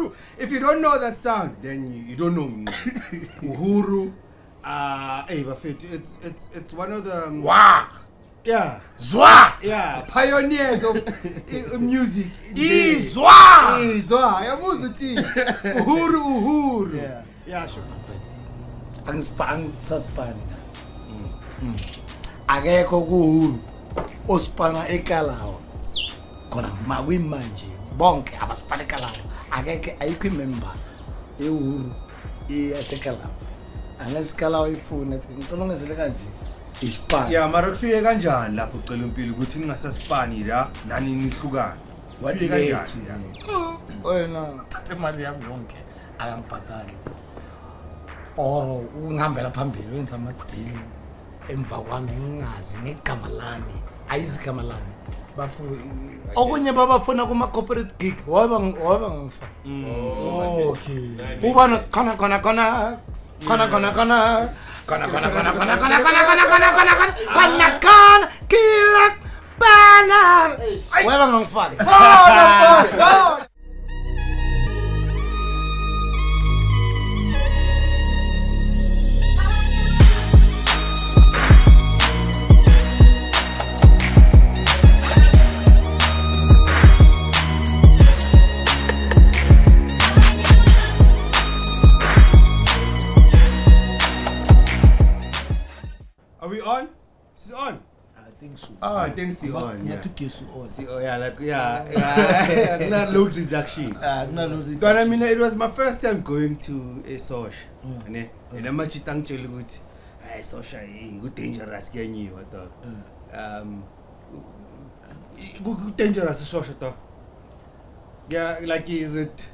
Uhuru. If you don't know that sound, then you don't know me. Uhuru. Hey, it's one of the Wow. yeah. Zwa. Yeah, pioneers of music. Izwa. Izwa. Yamuzuti. Uhuru. Yeah. Yeah, sure. Angisaspani. Akekho kuhuru ospana ekalawo. Khona manje bonke abaspana ekalawo. Akekho ayikho imember ehuru eyasekalawo. Angasikalawo ifuna ngicela ungenzele kanje. Ispani. Yeah, mara kufike kanjani lapho ucela impilo ukuthi ningasaspani la nani nihlukana. Wafike kanjani la? Wena thatha imali yami yonke akangibhatali. Oro ungihambela phambili wenza amadili emva kwami ngingazi negama lami ayizigama lami okunye babafuna kuma corporate gig waba ngifaka okay ubana khona kila bana waba ngifaka Are we on? This is on. I think so. I think it's on. Yeah, Yeah. to kiss on. Yeah, like yeah. Not look reduction. But I mean, it was my first time going to a social. And I'm much thankful with a social. Good dangerous game. What dog? Good dangerous social talk. Yeah, like is it?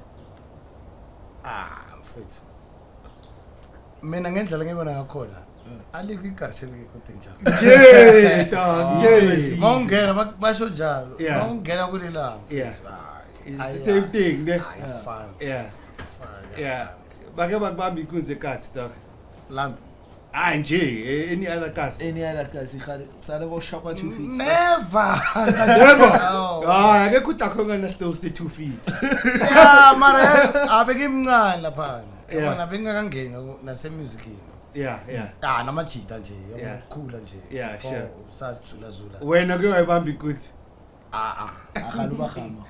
Mfethu. Mina ngendlela ngibona ngakhona. Alikho igazi elikho danger. Jay, dog. Jay. Mawungena basho njalo. Yeah. Mawungena kulelanga. Yeah. It's the same thing, ne? Fine. Yeah. Yeah. Bake bakubamba inkunzi ekasi dog. Lami. Nje, any other cast? Any other guys, sale go shop at 2 feet. Never. Never. Ake kudakhonga na still say 2 feet. Yeah, mara abeke imncane lapha. Yeah. Yabona bengakangena nasemuzikini. Yeah. Namajita nje, Yeah. yakhula nje. Yeah, sure. Sajula zula. Wena ke wayibamba inkunzi. Akaluba khama.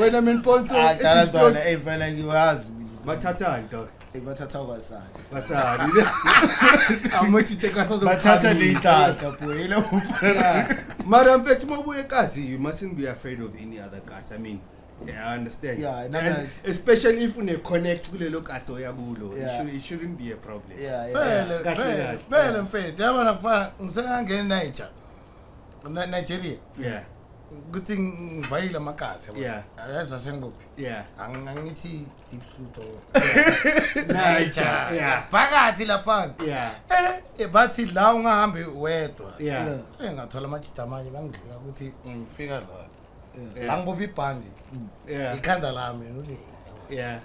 Wena menponto. Akala zona evela ngiwazi. Bathathani dog. Bathatha kwasana. Basali. Amathi tekasazo. Bathatha lethaka boyela uphela. Mara mfethu mabuye ekazi, you mustn't be afraid of any other cast. I mean, yeah, I understand. Yeah, especially if une connect kulelo kasi oyakulo. Yeah. It shouldn't be a problem. Vele mfethu yabona kufana ngisengangena Nigeria. Yeah. Good thing ngivayile amakazi yabona. Yeah. Ayazi asengophi. Yeah. Angithi deep fruit Niger. Yeah. Phakathi lapha. Yeah. Bathi la ungahambi wedwa. Yeah. Ngathola amajita manje bangika ukuthi ngifika la. Yeah. La ngibopha ibhandi. Yeah. Ikhanda lami nuli. Yeah.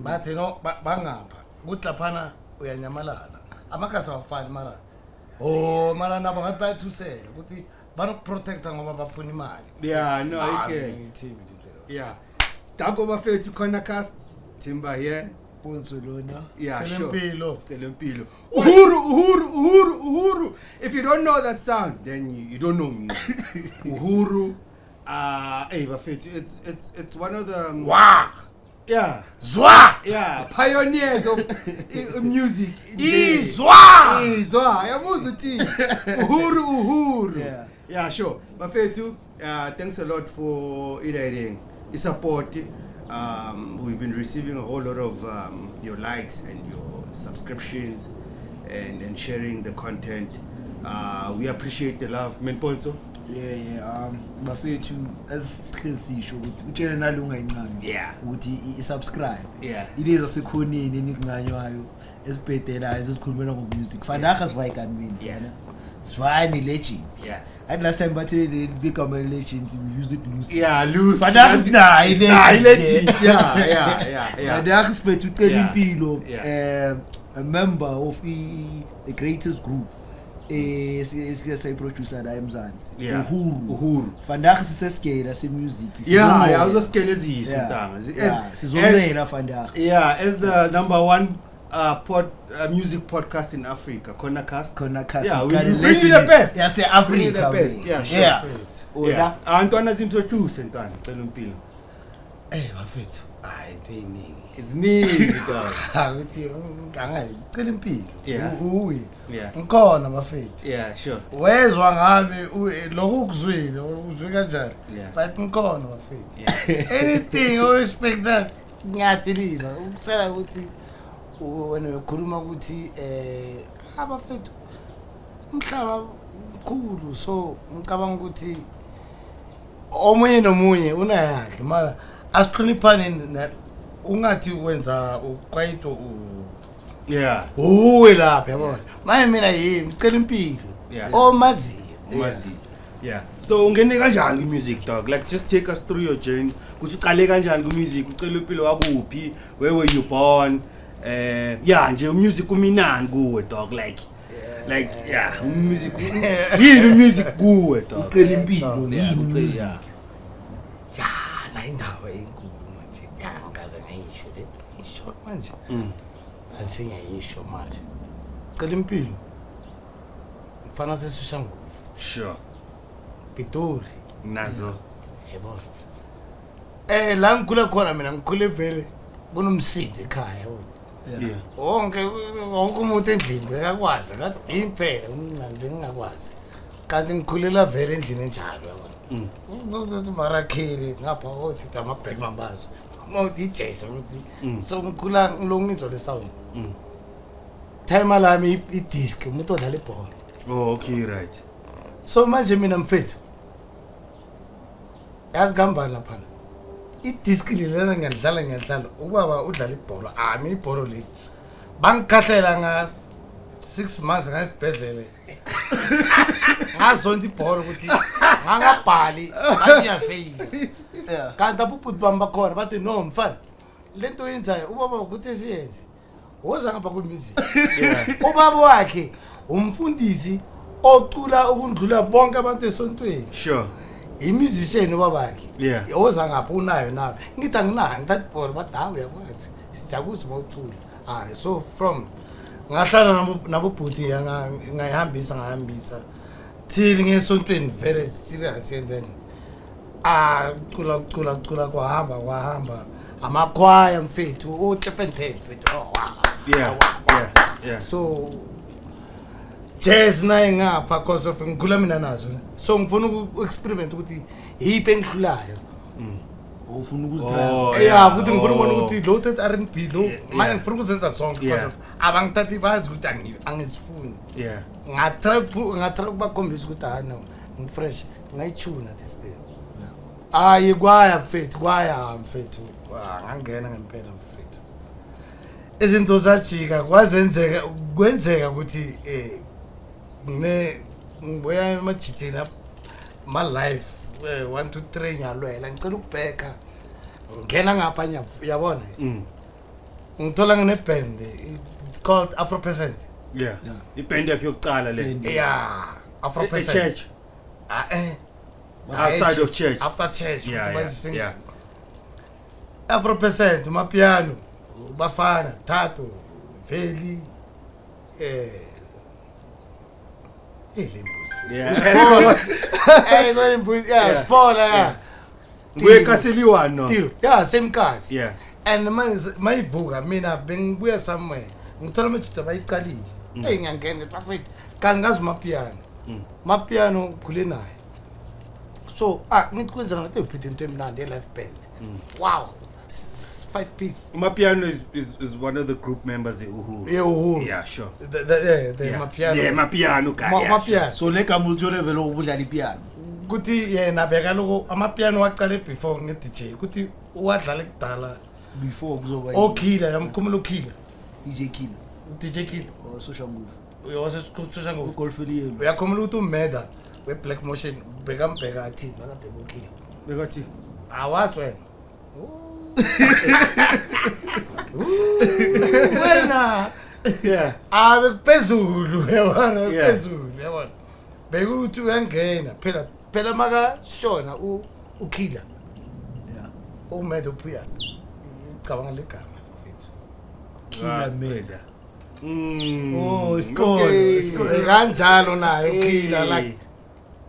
Bathi no bangapha. Kuthi laphana uyanyamalala. Amakasi awafani mara. Mara nabo ngathi bayathusela ukuthi banokuprotecta ngoba bafuna imali. Yeah, no, okay. Yeah. Danko bafethu khona cast Timba here. Ponsolona. Yeah, sure. Telempilo. Uhuru. If you don't know that sound, then you don't know me. Uhuru. Hey, bafethu, it's one of the Wow. Yeah. Zwa. Yeah, pioneers of music. Izwa. Yamuzuti. Uhuru. Yeah. Yeah, sure. Bafethu, thanks a lot for support. We've been receiving a whole lot of your likes and your subscriptions and sharing the content. We appreciate the love. Menponzo. Yeah. Bafethu asihlezisho ukuthi utshele nalunga incane. Yeah. Ukuthi subscribe. Yeah. Ileza sekhonini enincanywayo esibhedelayo esikhulumela ngomusic. Fanaka sivayikan mina. Yeah. Swani legend. Yeah. And last time but the become a legend we use it loose. Yeah, loose. But that's nice. Legend. Yeah. And I expect to tell Yeah. Impilo, Yeah. a member of the greatest group sike sayiproducer la eMzansi Yeah. Uhuru vandag sisescale semusic Yeah, uzoskelezisa intanga. sizongena vandag As the number one music podcast in Africa, Khonacast. Yeah, we bring you the best. Yeah, say Bring you the Africa. best. Yeah, sure. Yeah. Yeah. Antwana introduce ntwana cela impilo. Bafethu hayi into eyiningi It's neat dog. ukuthi angayicela impilo Yeah. uyi Yeah. ngikhona bafethu Yeah, sure. wezwa ngabe lokhu kuzwile uzwe kanjani Yeah. but ngikhona bafethu Yeah. anything o expect that ngiyadeliver ukusela ukuthi wena ukhuluma ukuthi abafethu umhlaba mkhulu so ngicabanga ukuthi omunye nomunye unayakhe mara asihloniphane ungathi wenza ukwayito Yeah. uwe lapha yabona manje mina yimi ngicela impilo Yeah. omaziyo Umazi. Yeah. So ungene kanjani music dog? Like just take us through your journey. Kuthi uqale kanjani ku music? Ucela impilo wakuphi? Where were you born? Yeah, nje music kuminani kuwe dog like music. Yini music kuwe dog? ucela impilo Yeah, yini ucela, music yeah. na indaba enkulu manje kangaze ngayisho le isho manje asingayisho manje cela impilo mfana sesisha nguvu Sure. Pitori Nazo. yebo la ngikhule khona mina ngikhule vele kunomsindo ekhaya yabo Yeah. wonke umuntu endlini bekakwazi kade impela umncane bengingakwazi kanti ngikhulela vele endlini enjalo yabona ukuthi marakheli ngapha kothi amabhek mambazo no DJ ukuthi so ngikhula ngilongizwa le sound time lami i-disc umuntu odlala ibhola Oh, okay, right. so manje mina mfethu yazi kambani lapha i-disc lilana ngiyadlala ubaba udlala ibhola mina ibhola le bangikhahlela nga 6 months ngasibhedlele ngazonda ibhola ukuthi ngangabhali ngiyafeyila kanti abubhuti bami bakhona bathi no mfana lento yenzayo ubaba ukuthi siyenze woza ngapha kwemusic ubaba wakhe umfundisi ocula ukundlula bonke abantu esontweni Sure. imusician babakhe Yeah. yoza ngapha unayo nawe ngithi anginayo ngithatha ibhola badawu yakwazi sijabuza bawuthula hayi so from ngahlala nabobhuti ngayihambisa till ngesontweni very serious yenzeni cula kwahamba amakhwaya mfethu uTlepentele mfethu Yeah. so jazz naye ngapha cause of ngikhula mina nazo so ngifuna uku-experiment ukuthi yiphi engikhulayo ufuna Oh, ukuzidraza yeah ukuthi ngifuna ukubona ukuthi lo that R&B lo manje ngifuna ukuzenza sonke because Yeah. of abangithathi bazi ukuthi angizifuni Yeah. ngatry ukubakhombisa ukuthi hayi no ngifresh ngayitshuna this thing hayi kwaya mfethu mfethu ngangena ngempela mfethu izinto zajika kwenzeka ukuthi ngibuya emajiteni ma life 1 2 3 ngiyalwela ngicela ukubheka ngena ngapha yabona ngithola ngine band it's called Afro Percent Yeah. Iband yakhe yokuqala le. yeah Afro Percent Church. Outside of church. after church Yeah. Afro Percent mapiano bafana Thato Veli lembuzi Yeah. lembuzi yeah spola yeah We kaseliwana no. Tiro yeah same cars Yeah. and mayivuka mina bengibuya somewhere ngithola amajita bayiqalile ngiyangena perfect kangazi mapiano khule naye so ngithi kwenza ngathi uphethe into emnandi live band wow 5 piece Mapiano is one of the group members Uhuru. Uhuru. Yeah, sure. the mapiano Yeah, Mapiano guy. Yeah, mapiano so le gama uthole vele ubudlala ipiano kuthi yena beka lokho amapiano waqale before nge DJ kuthi uwadlala kudala before kuzoba okhila yamkhumula okhila DJ Killer DJ Killer or social move uyose kushusha ngo ugolfeli uyakhumula ukuthi umeda we Black Motion bekambheka athi bakabheka okhila Bekathi awathi wena wena yeah. abe phezulu yabona Yeah. phezulu uyabona beka ukuthi uyangena phela maka shona ukhila Yeah. uMedo Pia cabanga legama mfethu Killer Meda. Oh, isikole. Kanjalo naye ukhila like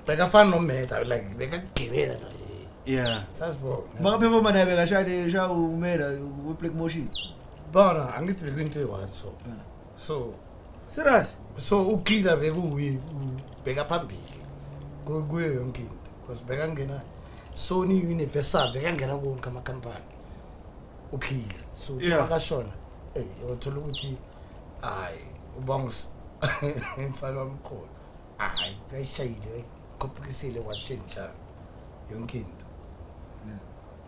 bekafana noMeda like bekagibela Yeah. sasibona Makaphepha manje bekashade sha uMeda we-Black Motion. bona angithi bekwinto eyi-1 so Serious? so ukhila beka phambili kuyo yonke into because bekangena Sony Universal bekangena konke amakhampani ukhila so Yeah. akashona uthola ukuthi hayi ubongs imfana wamkhona hayi bayishayile bayikhophisile washintsha yonke into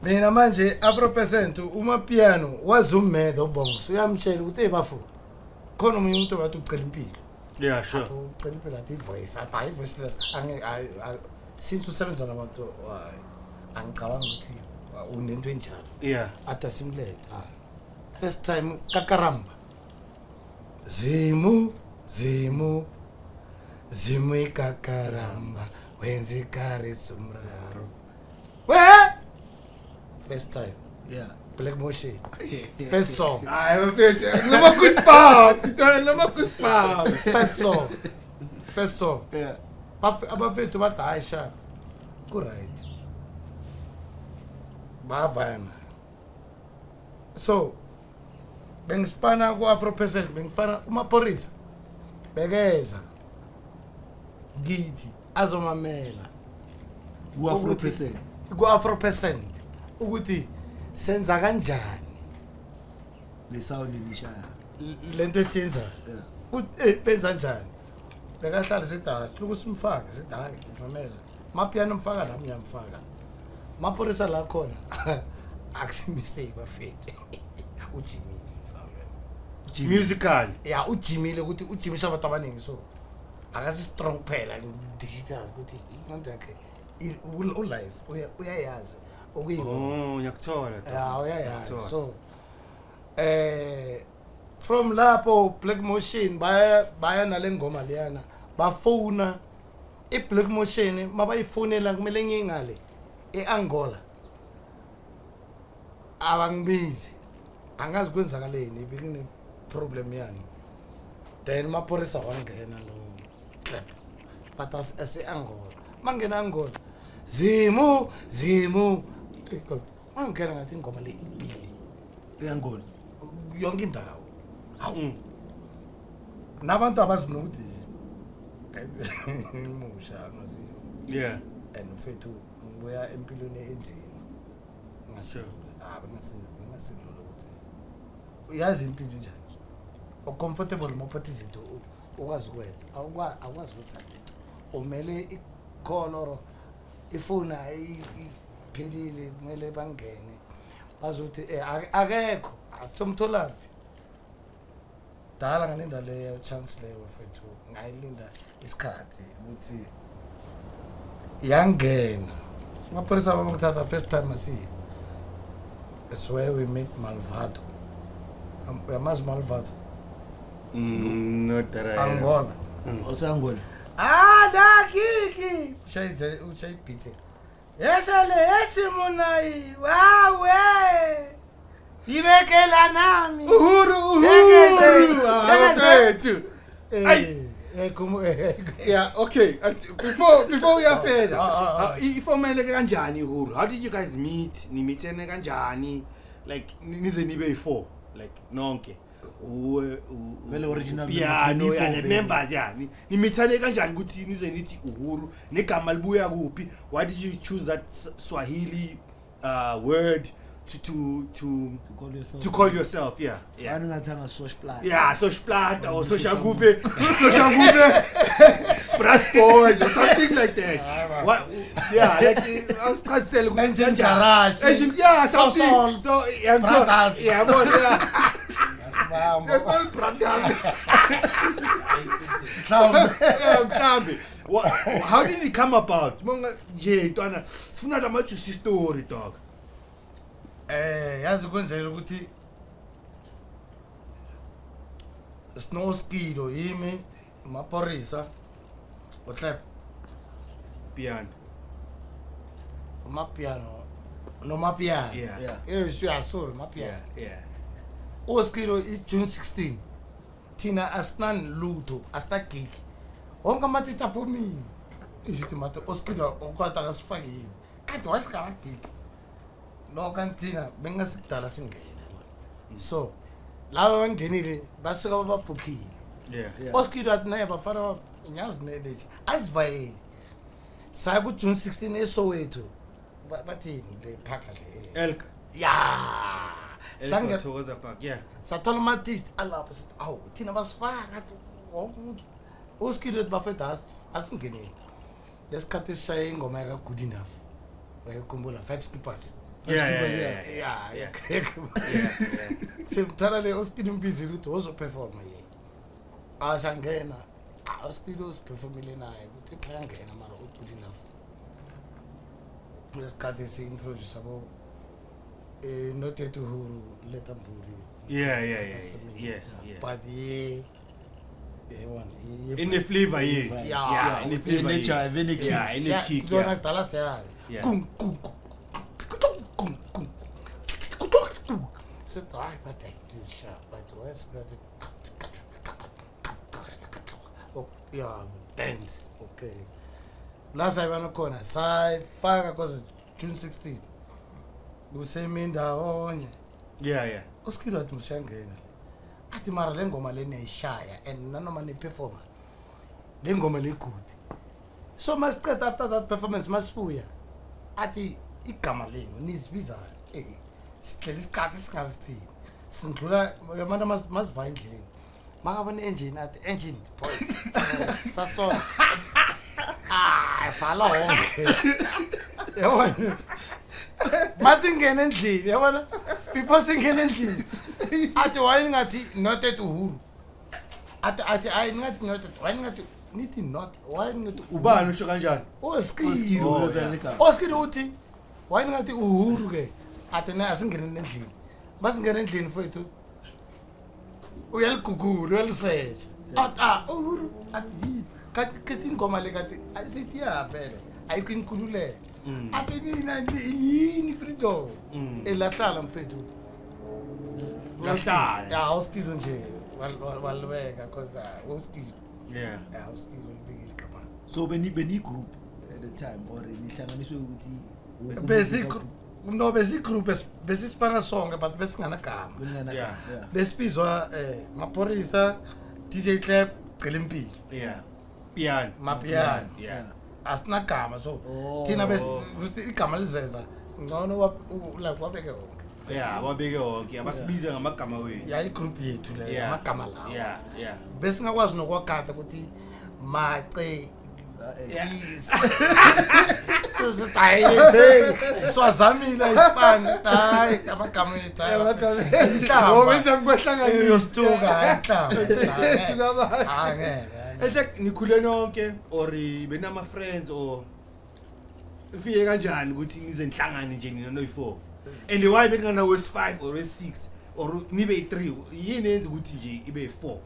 mina manje Afro% uMapiano wazuMedo ubongs uyamtshela ukuthi bafu khona umunye umuntu bathi ucela impilo Yeah, sure. ucela impilo athi ivoice athi ivoice since usebenza nabantu angicabanga ukuthi unento enjalo Yeah. athi asimlethe first time kakaramba zimu ikakaramba wenza ikari sumraro we first time Yeah. Black Motion first song Hayi mfethu, noma goosebumps, ithola noma goosebumps. first song Yeah. abafethu bathi hayi sha ku-right bavana so bengisipana ku-Afro% bengifana uMaphorisa bekeza ngithi azomamela Ku-Afro% ku-Afro% ukuthi senza kanjani le sound elishaya. lento esiyenzayo Yeah. ukuthi benza njani bekahlala sidala siluku simfake sidala ngimamela Mapiano mfaka la mnyamfaka Maphorisa la khona akusi mistake bafethu uJimile mfaka Musical. ya uJimile ukuthi uJimile abantu abaningi so akasi strong phela digital ukuthi into yakhe ulive uyayazi okuyibo Oh, ngiyakuthola. ya uyayazi so from lapho Black Motion baya nalengoma leyana bafona iBlack Motion mabayifonela kumele ngingale eAngola abangibizi angazi kwenzakaleni bekune problem yani then Maphorisa wangena no clap but as eAngola mangena Angola zimu mangena ngathi ingoma le ibhili Uyangona. yonke indawo hawu nabantu abazinokuthi musha ngasiyo Yeah. and mfethu ngibuya empilweni enzima ngasiyo bengasilula ukuthi uyazi impilo njani ucomfortable mawuphatha izinto ukwazi ukwenza awukwazi ukwenza lento umele ikoloro ifuna iphelile kumele bangene bazothi akekho asomtholaphi dala ngalinda leyo chance leyo mfethu ngayilinda isikhathi ukuthi yangena Maphorisa bamngithatha first time asi that's where we met Malvado uyamazi Malvado Not that I. Angola Osangona. la kiki ushayibhithe yesale yesimunayi wawe ibekela nami Uhuru. Sekeze. Ay. Yeah, okay. Before we are further, ifomele kanjani Uhuru? How did you guys meet? Ni meetene kanjani? Like nize nibe yi4, like nonke. Well, original piano members, ya members ya. Ni meetane kanjani ukuthi nize nithi Uhuru? Negama libuya kuphi? Why did you choose that Swahili word to call yourself? Yeah. Yeah. Ani ngathanga Sosh Plat. Yeah, Soshplata or Soshanguve, Brass Boys or something like that. What? Yeah, like I was trying to sell Engine Garage. Yeah, something. Soul. So Brothers. yeah, but yeah. Soul Brothers. Mhlambi. How did it come about? Monga nje ntwana sifuna la majuicy story dog. Yazi kwenzela ukuthi Snow Skido yimi Maphorisa uhlep piano. Mapiano noma piano. Yeah. Sorry, mapiano. Yeah. Oskiro is June 16. Tina asnan luto, asta gig. Wonke amatista phumi. Isithi mathe Oskiro ukwata kasifaki. Kanti wasikala gig. No kantina bengasikudala singena. So, laba bangenile basuka bababhukhile. Yeah. Oskiro athi naye bafana inyazi neleji. Asivayeli. Saya ku June 16 eSoweto. Bathini le phaka le. Elk. Yeah. Sanga Thokoza Park. Yeah. sathola amatist alapha sithi awu thina basifaka tu wonke umuntu uskidwe bafetha asingenile lesikhathi sishaye ingoma yaka good enough bayakhumbula 5 skippers Yeah. simthala le uskidwe mbizile ukuthi wozo perform yena asangena uskidwe usiperformile naye ukuthi phangena mara good enough lesikhathi si introduce abo not yet Uhuru Letta Mbulu. Yeah. But yeah, In the flavor, Yeah. In the flavor. In the jive, in the kick. Yeah, in the kick. Don't Yeah. tell us yeah. Yeah. Kum. Sit I but that you sharp but what's oh yeah, dance. Okay. Last I went corner. Side fire cause June 16. Kusemindawonye. Yeah. Uskiro athi mshangena. Athi mara le ngoma le neyishaya and nanoma ne performer. Le ngoma le good. So masiqeda after that performance masibuya. Athi igama lenu nizibiza sihleli isikhathi singasithini. Sindlula yamana masiva endleleni. Makabona engine athi engine boys. Saso. Sala wonke. Yabona. Masingena endlini yabona before singena endlini athi wayingathi not at Uhuru athi ayingathi not wayingathi nithi not wayingathi Ubani usho kanjani? Oskiro uthi wayingathi Uhuru ke athi na asingena endlini masingena endlini mfowethu uyaligugula uyalisearch athi Uhuru athi kathi ingoma le kathi asithi ya vele ayikho inkululeko athi nina yini freedom elahlala mfethu Lahlala. ya uskilo nje walibeka cause uskilo Yeah. ya uskilo libekile kama So beni group at the time or nihlanganiswe ukuthi basic group besisipana sonke but besingana gama Yeah. besibizwa maphorisa DJ Clap Celimpilo Yeah. Piano. mapiano Yeah. asinagama so thina besithi igama lizeza ngcono like wabeke wonke Yeah, wabeke wonke abasibiza ngamagama wethu. ya igroup yethu le amagama lawo Yeah. besingakwazi nokwagada ukuthi mace so sitayize swazamile isipani hayi amagama ethu Wenza kuhlangana yostuka Ehle nikhule nonke or benama friends or ifike kanjani ukuthi nize nihlangane nje nina no4 and why bekungana wes5 or wes6 or nibe 3 yini yenza ukuthi nje ibe 4?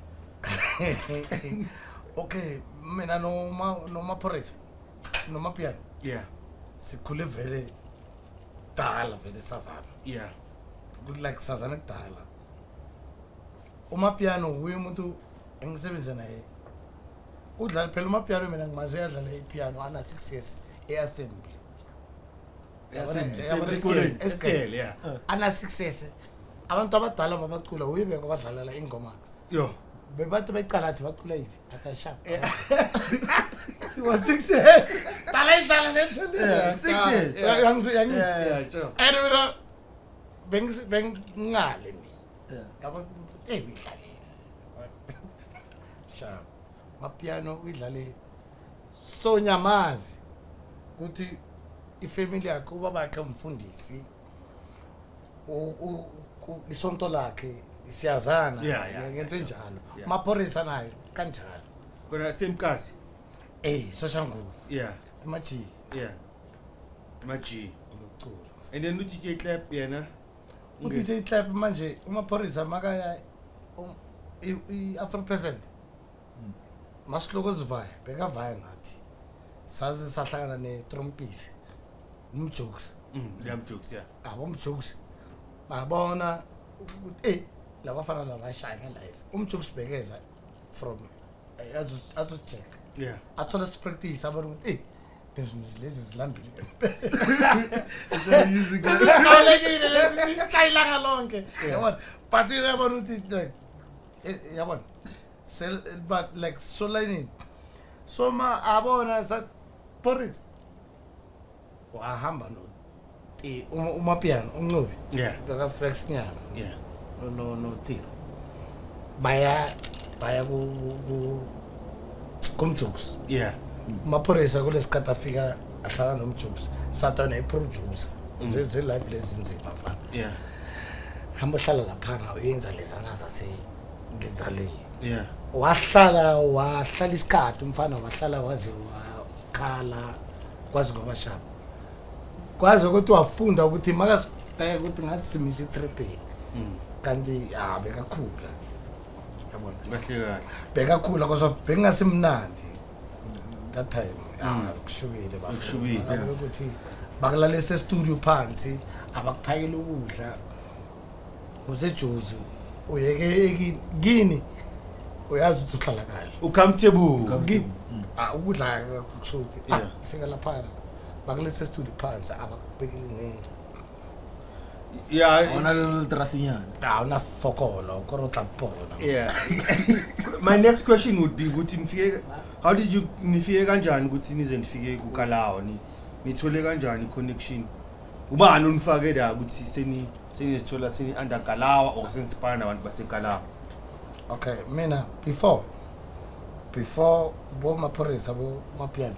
Okay mina noma phorisa noma piano Yeah. sikhule vele dala vele sazana Yeah. good like sazana kudala umapiano uye umuntu engisebenza naye udlala phela umapiano mina ngimaze yadlala ipiano ana 6 years eassembly Escale, yeah. ana 6 years abantu abadala mabacula uye bekwadlalela ingoma Yo. bebathi becala athi bacula yipi atasharp was 6 years dala idlala lethole 6 years. Yeah, sure. Era bengingale mina. Yeah. Yabo bidlale. Sharp. Mapiano udlale so nyamazi ukuthi ifamily yakhe ubaba yakhe umfundisi isonto lakhe siyazana ngento enjalo maphorisa nayo kanjalo Kona semkazi. Soshanguvu Yeah. maji Maji. lokucula And then DJ Clap yena. DJ Clap manje umaphorisa makaya i-Afro present Masiloko sivaya bekavaya ngathi saze sahlangana netrompisi umjokes Yamjokes, yeah. abomjokes babona ukuthi labafana labashaya live umjokes bekeza from azocheck Yeah. athola practice abantu ukuthi lezi zilambile Ngalekile lezi sayilanga lonke yabona but yabona ukuthi like yabona sel but like so lining so ma abona sa Boris wahamba no umapiano uncobi Yeah. beka flex nyana Yeah. no tiro baya ku kumjokes Yeah. maphorisa kulesikhathi afika ahlala nomjokes satana iproducer ze live lezinzima mfana Yeah. hamba hlala lapha uyenza lezana zase ngizale Yeah. wahlala isikhathi umfana wahlala waze wakhala kwazi ngoba shapa kwazi ukuthi wafunda ukuthi makasibheka ukuthi ngathi simisa itripeni kanti bekakhula yabona Kahle. bekakhula kosa bengasimnandi that time kushubile Kushubile, yeah. ukuthi bakulalise studio phansi abakuphakela ukudla useJozi uyeke kini uyazi ukuthi uhlala kahle Ucomfortable. ukudla kushuthi Yeah. fika lapha bakulese studio phansi abakubekile Yeah. ona little trasinyana una fokolo korotla pona Yeah. My next question would be ukuthi nifike how did you nifike kanjani ukuthi nize nifike kuKalawa nithole kanjani connection ubani unifake la ukuthi senisithola seni under Kalawa or sensipana nabantu baseKalawa okay mina before bo maphorisa bo mapiano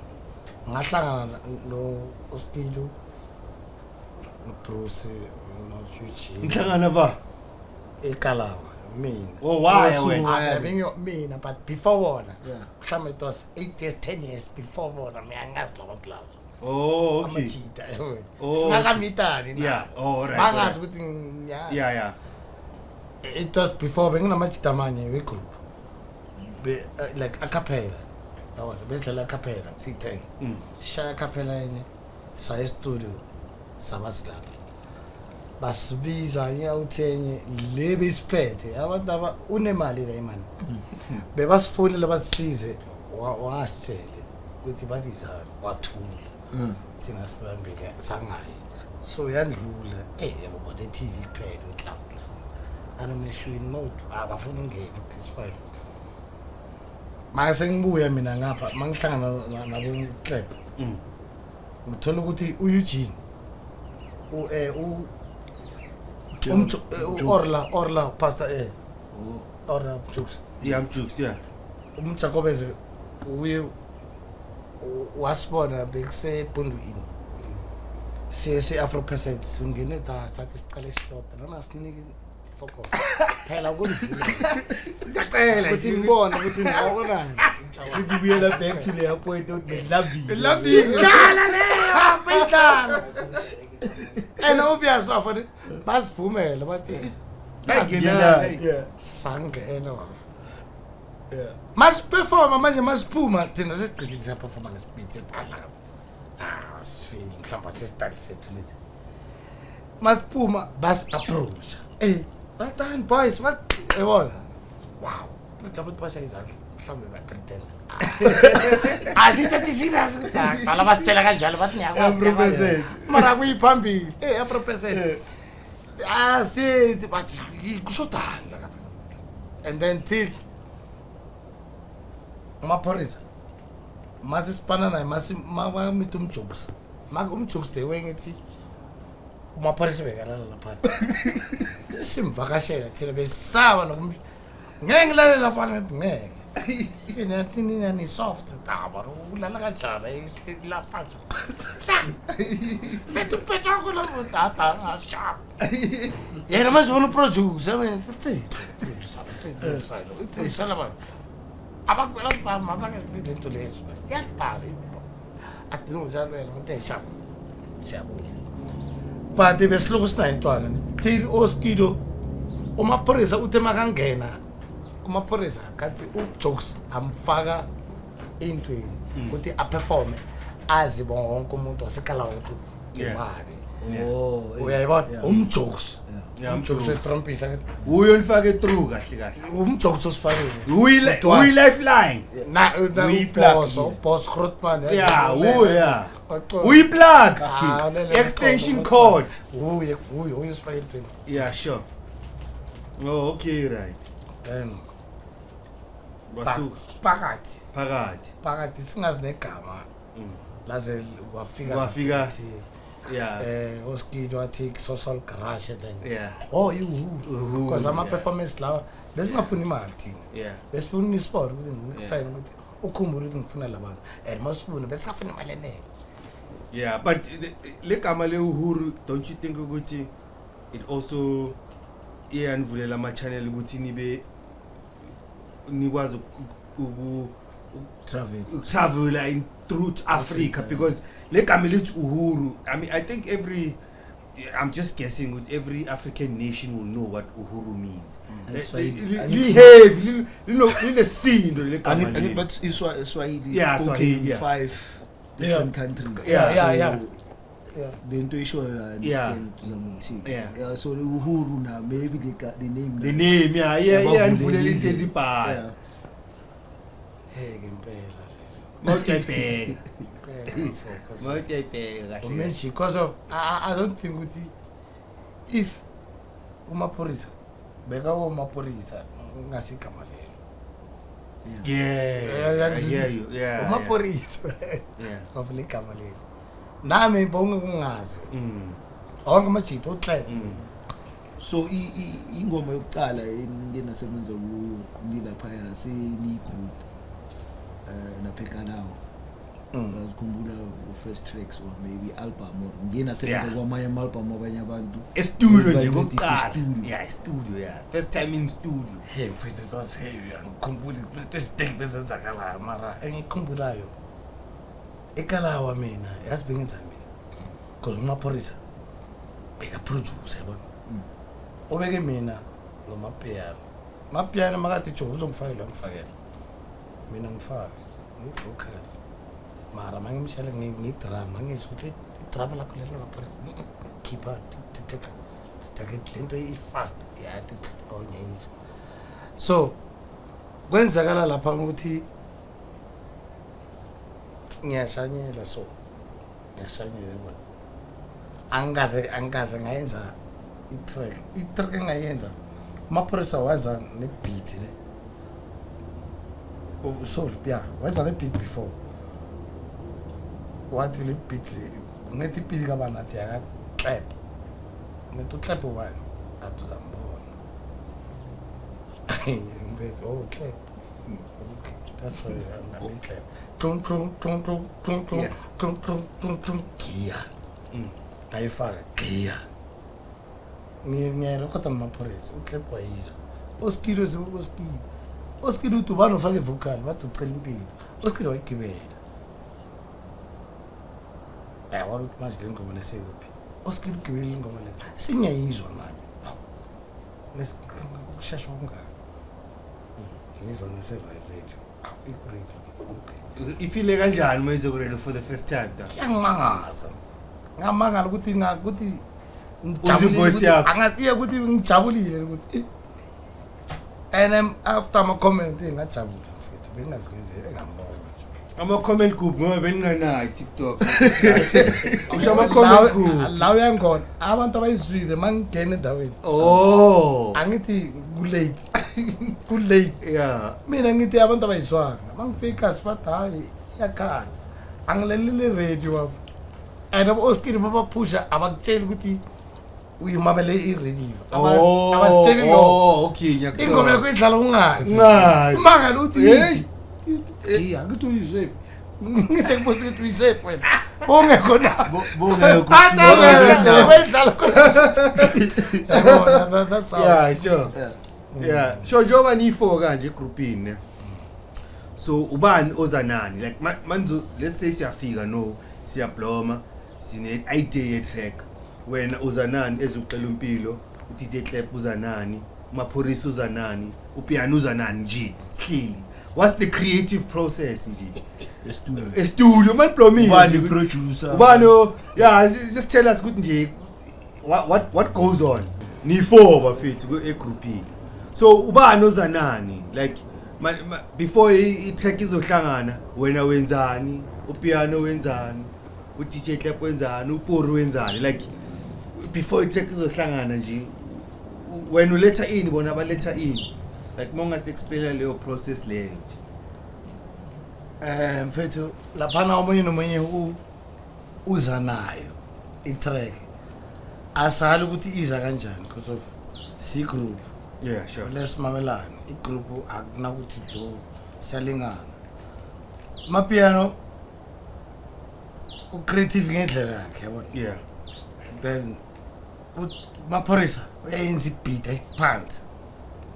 ngahlangana no Oskido no Bruce no Eugene inhlangana ba eKalawa mina Oh, why wena mina but before bona Yeah. mhlawumbe it was 8 years 10 years before bona mina ngazi labantu laba Oh, okay. amajita Oh, sinakamitani Yeah. Oh, right. bangazi Right. ukuthi Yeah. it was before benginamajita amanye we group like a cappella yabona besidlala a cappella sithenga shaya cappella yenye saya studio sabazilapha basibiza nyawuthenye le besiphethe abantu aba unemali la imali bebasifonela basisize wasitshele ukuthi baziza wathula thina sibambile sangayi so yandlula yabo the TV kuphela uhlawula animation mode abafuna ungena ku5 mase ngibuya mina ngapha mangihlangana nabo club ngithola ukuthi uEugene Orla pastor Orla jokes Yeah, jokes, yeah. umjakobeze uye wasibona bekuse Bondwini siye Afro Percent singene da sathi sicale isihlota noma sinike foko phela kulivula siyacela ukuthi ngibone ukuthi ngiyabonani sikubuyela back to le point labini belabini dlala leyo afidlala and obvious bafana basivumela bathi yeah sangena yeah mas perform manje masiphuma thina sesiqedile performance ngespeed ethala sifile mhlamba sesiqali sethu lezi masiphuma bas approach bathani boys yabona wow abantu basha izandla mhlawumbe ba pretend asithathi serious ukuthi bala basitshela kanjalo bathi ngiyakwazi mara kuyiphambili Afro Percent since but kushodala and then till maphorisa mase sipana naye mamitha umjokes umjokes de wengithi umaphorisa bekalala lapha simvakashela thina besaba ngeke ngilalela lapha ngeke inathi nina ni soft daba ulala kanjani lapha Betu kula mutata sharp yena manje ufuna uproducer wena salaba abakubamba mabakubinto leso yakubhala athi no uzalwela ngithe sharp siyabuya but besiloko sina intwana till Oskido umaphorisa uthe makangena kumaphorisa kanti ujokes amfaka intweni ukuthi aperforme azi bonke umuntu wasekala ukuthi ubani uyayibona umjokes umjokes wetrompisa uyo nifake through kahle umjokes osifakile uyi lifeline na boss Grootman uyi plug extension cord uyi sifakile intweni yeah sure oh okay right then basuka phakathi singazi negama laze wafika yeah oskid wathi social garage then yeah because ama performance lawa besingafuni imali thina yeah besifuna isport ukuthi next time ukuthi ukhumbule ukuthi ngifuna labantu and masifuna besingafuna imali eningi yeah but le gama le Uhuru don't you think ukuthi it also iyanivulela ama channel ukuthi nibe nikwazi travel in through Africa because le gama lithi Uhuru I mean I think I'm just guessing with every African nation will know what Uhuru means. Li scene le gama but Swahili Swahili 5 different countries yeah lento isho yeah so Uhuru na maybe the name iyanivulela into ezibhala ngempela mawutayibheka kahle because of I don't think ukuthi if umaphorisa beka umaphorisa ngasigama lelo yeah umaphorisa ngavule igama lelo nami bonke kungazi onke amajito uhlelo so ingoma yokuqala enginasebenza kuyo ngilapha yaseni group naphekalawo ngazikhumbula first tracks or maybe album or nginasebenza kwamanye album abanye abantu studio nje kokuqala studio first time in studio mfethu it was heavy ngikhumbula lesiteki bezenzakala mara engikhumbulayo ekalawa mina yasibengenza mina because umaphorisa beka producer yabona obeke mina mapiano makathi jo uzongifakela ngifakela mina ngifake ngivocal mara mangimshela ngidrum ngizwe ukuthi idrum lakho lelo maphorisa keeper take lento ifast yathi onyeyisa so kwenzakala lapha ukuthi ngiyashanyela so ngiyashanyela bona angaze ngayenza i-track engayenza maphorisa waza ne-beat le so yeah waza ne-beat before wathi le beat le nethi beat kabana athi akaclap nethi clap one atuzambona ngibethe clap okay that's why I'm clap tung gia ayifaka gia ngiyelo kodwa maphorisa uclap wayizo oskido tu bano fake vocal bathi ucela impilo oskido wayigibela wathi manje le ngoma lesekuphi oskido ugibela ingoma le singiyayizwa nami kushesha ungaka ngizwa nase-radio okay ifile kanjani mayize ku radio for the first time yangimangaza ngamangala ukuthi voice yakho angathi ukuthi ngijabulile ukuthi and after my comment ngajabula mfethu bengazingenzele ngambona ama comment group ngoba beninganayo TikTok usho ama comment group la uyangona abantu abayizwile mangingena endaweni angithi ku late yeah mina ngithi abantu abayizwanga mangifika sibathi hayi yakhala angilelele radio wafu and oskiri baba pusha abakutshela ukuthi uyimabele i-radio abasitsheli lo okay ngiyakuthola ingoma yakho idlala ungazi mangala uthi iya ukuthi uyizwe ngisekubona ukuthi uyizwe wena ongekho na bongekho that's yeah sure yeah sure njoba nifo kanje groupini so ubani ozanani like manje let's say siyafika no siyabloma sine idea ye track wena uzanani ezucela impilo uDJ Clap uzanani umaphorisa uzanani upiano uzanani nje sihleli what's the creative process nje Studio. studio man Blomile Ubani producer. ubani yeah just tell us ukuthi nje what goes on ni four bafethu e group so ubani ozanani like before I track izohlangana wena wenzani upiano wenzani uDJ Clap wenzani uporo wenzani like before I track izohlangana nje when uletha in bona baletha in like monga explain leyo process leyo nje mfethu laphana omunye nomunye uza nayo i-track asali ukuthi iza kanjani because of C group yeah sure lesimamelana i-group akunakuthi lo siyalingana mapiano u-creative ngendlela yakhe yabona yeah then Maphorisa uyenza i-beat phansi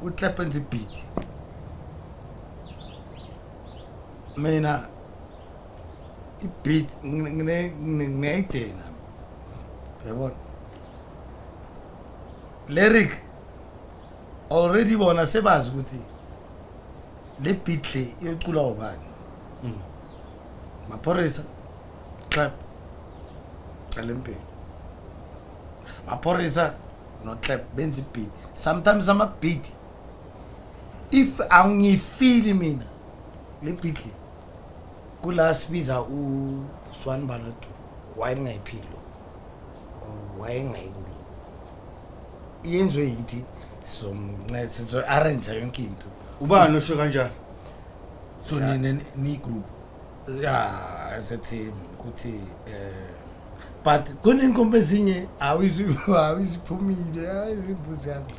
uClap enza i-beat mina i-beat ngine-idea yabona lyric already bona sebazi ukuthi le beat le iyocula ubani Maphorisa Clap alempe Maphorisa no Clap benza i-beat sometimes ama beat if angifili mina le beat le kula sibiza uSwan Baloto wayengayiphilo wayengayikulo iyenzwe yithi sizo arrange yonke into ubani osho kanjani So ni group. yeah asethi ukuthi but kunenkombe ezinye awiziphumile izimbuzi yakhe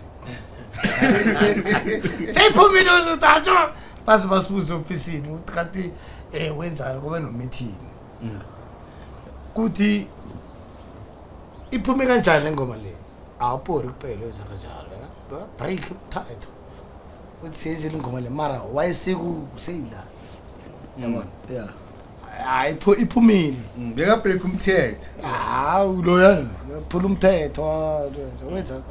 seyiphumile uzothathu base basibuza ofisini uthi wenzani kube no meeting kuthi iphume kanjani ngoma le awupori kuphela wenza kanjalo break title uthi siyenze ingoma le mara wayesiku seyila yabona Yeah. hayi iphumile beka break umthetho hawu loya phula umthetho wenza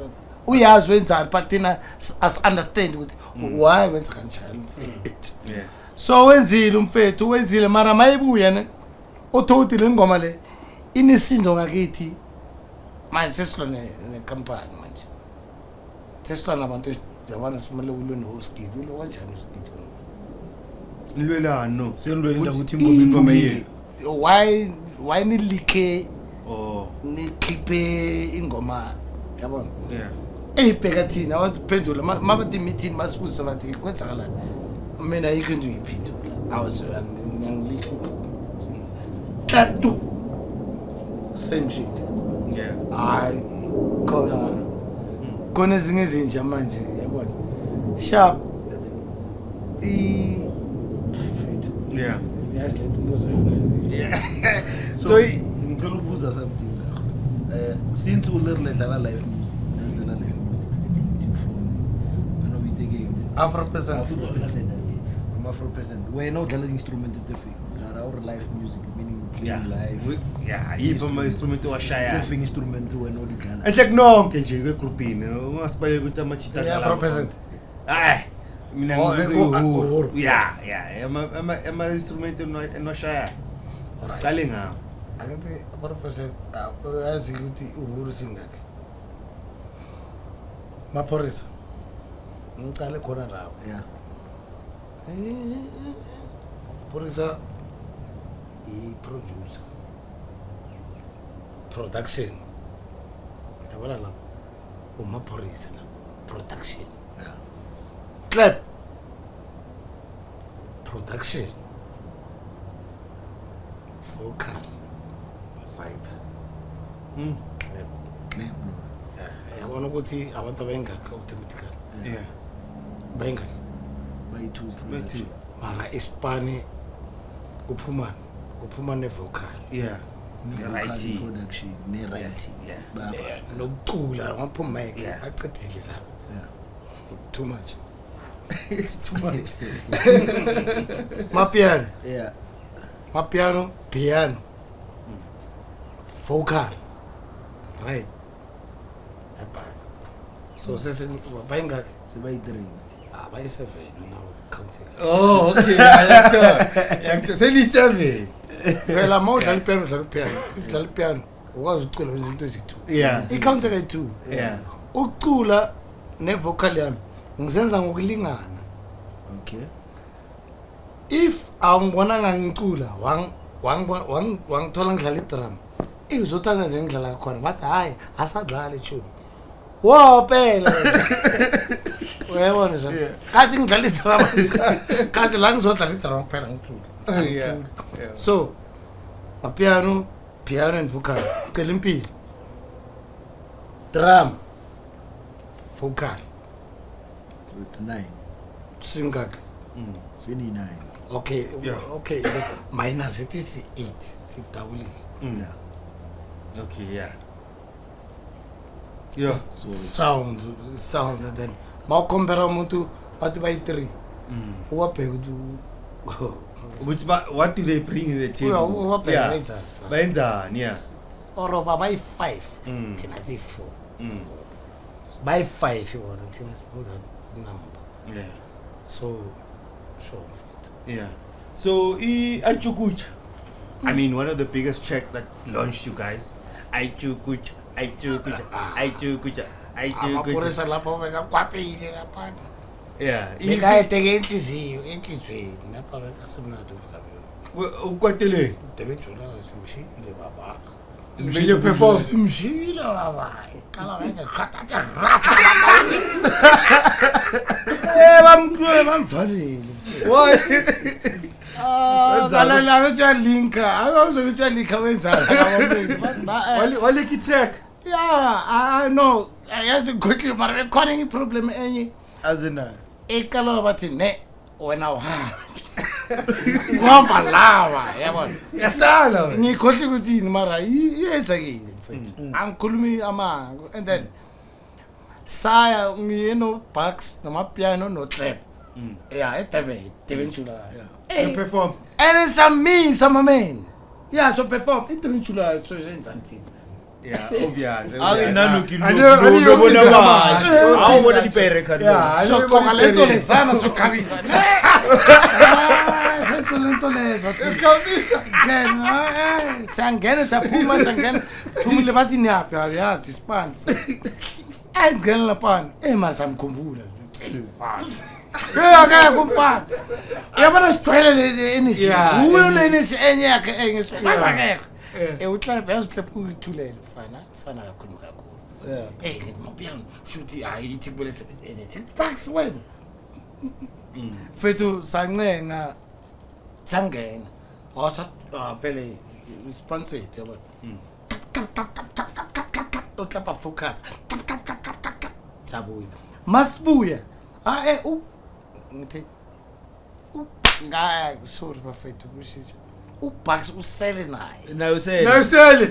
uyazi wenzani but thina as understand ukuthi why wenza kanjalo mfethu yeah so wenzile mara mayibuya ne uthothi le ngoma le inisindo ngakithi manje sesilone necompany manje sesilona abantu yabona simele ulone hoskid ulo kanjani uskid ilwelano Senilwela ukuthi ingoma ifama yini why nilike oh nikhiphe ingoma yabona yeah eyibheka thina abantu pendula mabathi meeting masibuza bathi kwenzakala mina ayikho into ngiphendula ngangilike tatu same shit yeah hayi khona ezinye izinja manje yabona sharp yeah yazi lethu mbuzo yeah So ngicela ukubuza something la. Since ulerle dlala live music, dlala live music lethi from anobitheke Afro person Afro%. I'm Afro%. Wena udlala instrument etsefeng. Dlala or live music meaning yeah playing live. yeah yipha instrument washaya Etsefeng instrument wena odlala. enhle kunonke nje kwegroupini ungasibale ukuthi amachita Afro person hayi mina Oh, ngizwe yeah ama instrument enwashaya siqale ngawo akathi Afro person yazi ukuthi uhuru singakhe Maphorisa ngicale khona lapho Yeah. Maphorisa i-producer production yabona lapho uMaphorisa la production Yeah. Clap production vocal right Clap Clap no. yabona ukuthi abantu abayingakho automatically yeah bayingakho By two bethi production. mara ispani kuphuma ne-vocal yeah Right production, ne right. yeah Baba. nokucula ngaphuma mic Yeah. acedile lapho Yeah. too much it's too much mapiano Yeah. piano vocal right abhaka so bayingakho Sebay 3. Abayi-7 now counting. Oh, okay. Yakuthola. Seli-7. Phela uma udlala ipiano udlala ipiano. If udlala ipiano ukwazi ukucula izinto eziyi-2. Yeah. I-count eka-2. Yeah. Ukucula ne-vocal yami ngizenza ngokulingana. Okay. If awungibonanga ngicula wangithola ngidlala i-drum izothanda nje ngidlala khona bathi hayi asadlala itshuni wophela uyabona nje kanti ngidlala i-drum kanti la ngizodlala i-drum kuphela ngicula. Yeah. So piano and vocal cela impilo drum vocal So it's 9. singaki 29. okay Yeah. okay but minus it is 8 double. Yeah. Okay, yeah. Yeah. So sound and then ma compare umuntu bathi bayi3 uwabheka Which what do they bring in the table? uwabheka Bayenzani, yeah. or bayi5 Mm. thina si4 Mm. bayi5 yona thina sibuza number Yeah. so sure. Yeah. So, Aichukucha. I mean, one of the biggest check that launched you guys. Aichukucha. amapurisa lapho bekakwatile lapha Yeah. bekayeteke enhlizweni lapha bekasemnandi Ukwatele. debejula simshile baba When you perform. simshile baba kala wena khatathe bamvalile Why? kala la kuthiwa linka akuzokuthiwa linka wenzani Wale kitrack. yeah I know yazi quickly mara bekhona enye problem enye Azina. ekalo bathi ne wena uhamba lawa yabona Yasala. ngikhohle ukuthini mara iyenzekile mfethu angikhulumi amanga and then saya ngiyeno bucks namapiano no clap yeah eThekwini July You perform. and it's some men yeah so perform eThekwini July so yenzani Yeah, obvious. Awubona so konga lento lezana so khabisa sethu lento lezo sangena saphuma sangena phumile bathi niyaphi abayazi ispan ayingena lapha masamkhumbula ke kumfana yabona sithwele enisi uyo nenisi enye yakhe enye sikwaza ke uhlala bayazihlepha ukuthulela fana kakhulu ngimopiano shuthi ayithi kubele sebenze energy bucks wena fethu sancenga sangena awasa vele sponsored yabona uhlapha focus sabuya masibuya ngithi sorry bafethu kushiya ubucks usele naye Now say.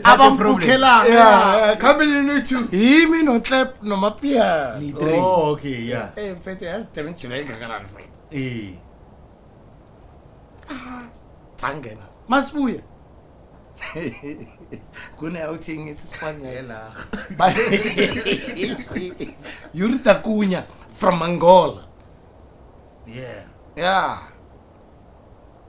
abambukhela Yeah, coming in with you. yimi no clap nomapiano Oh, okay, yeah. mfethu yasidebe July ngakalani mfethu sangena masibuya kuneyawuthi ngisisipanyela Yuri Takunya from Angola yeah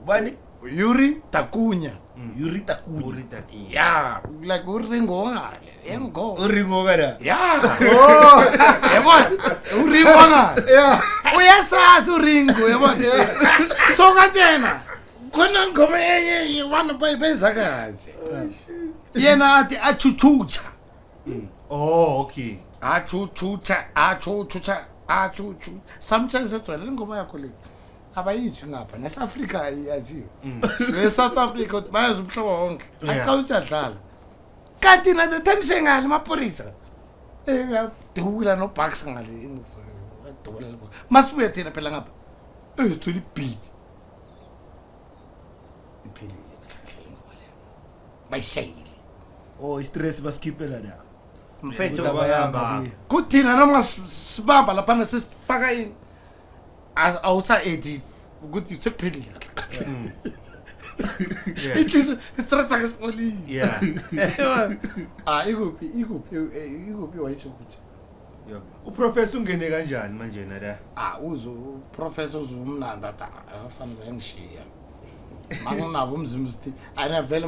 Bani? Yuri Takunya Yurita Kunya. Urita. yeah like uringo ngale engo Uringo gara. yeah oh yabona uringo ngale yeah uyasazi uringo yabona so katena khona ngoma yenye wana bayibenza kahle yena athi achuchucha Oh, okay. achuchucha sometimes etwele ngoma yakho le abayizwi ngapha nase-Afrika yaziwe so-South Africa bayazi umhlobo wonke acha usadlala kanti na the time sengale amapholisa dukula nobucks ngale emuva masibuya thina phela ngapha sithola ibeat iphelile bayishayile Oh, stress baskipela la. mfethu Bayamba. kuthina noma sibamba laphana sesifaka ini awusa edit ukuthi sekuphelile ithi stress akasipolini Yeah. ikuphi wayisho ukuthi Yeah. Uprofessor ungene kanjani manje na la? Professor uzumnanda afana bayangishiya. Makunabo umzimba usithi ana vele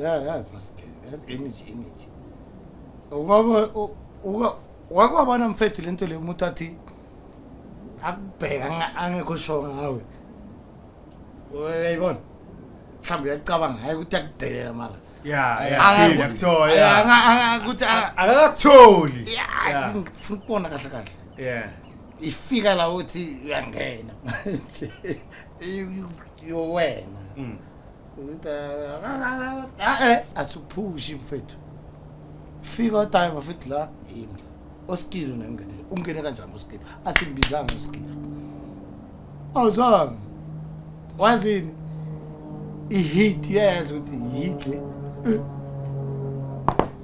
yazi masike energy. Wakwabona mfethu lento le umuntu athi akubheka angekho sure ngawe. Uyayibona? Mhlawumbe uyacabanga hayi ukuthi akudelela mara. Yakuthola. Ukuthi Akakutholi. ngifuna ukubona kahle. Yeah. Ifika la uthi uyangena. Wena. Ukuthi asuphushi mfethu. Fika time afithi la imla. Oskilo nengene. Ungene kanjani oskilo? Asibizanga oskilo. Awuzange. Wazini? I-hit yazi ukuthi i-hit le.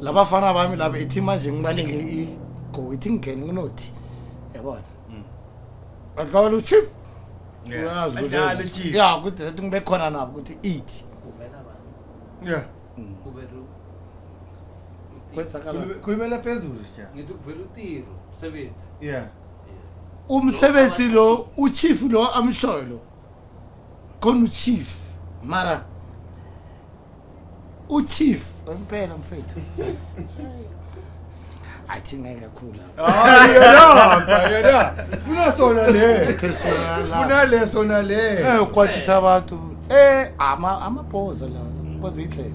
Labafana bami laba ethi manje ngibanike i-go ithi ngene kunothi. Yabona? Akawalo chief. Yeah. Adala chief. Yeah, ukuthi lethi ngibe khona nabo ukuthi ithi. Uvela bani? Yeah. Kuberu. Kwenzakala. Khulumela phezulu sija. Ngithi kuvela uTiro, umsebenzi. Yeah. Umsebenzi lo uchief lo amshoyo lo. Khona uchief mara uchief impela mfethu. Athi ngeke kakhulu. Yena. Sifuna sona le. Sifuna le sona le. Ukwatisa abantu amaphoza la phoza ihlelo.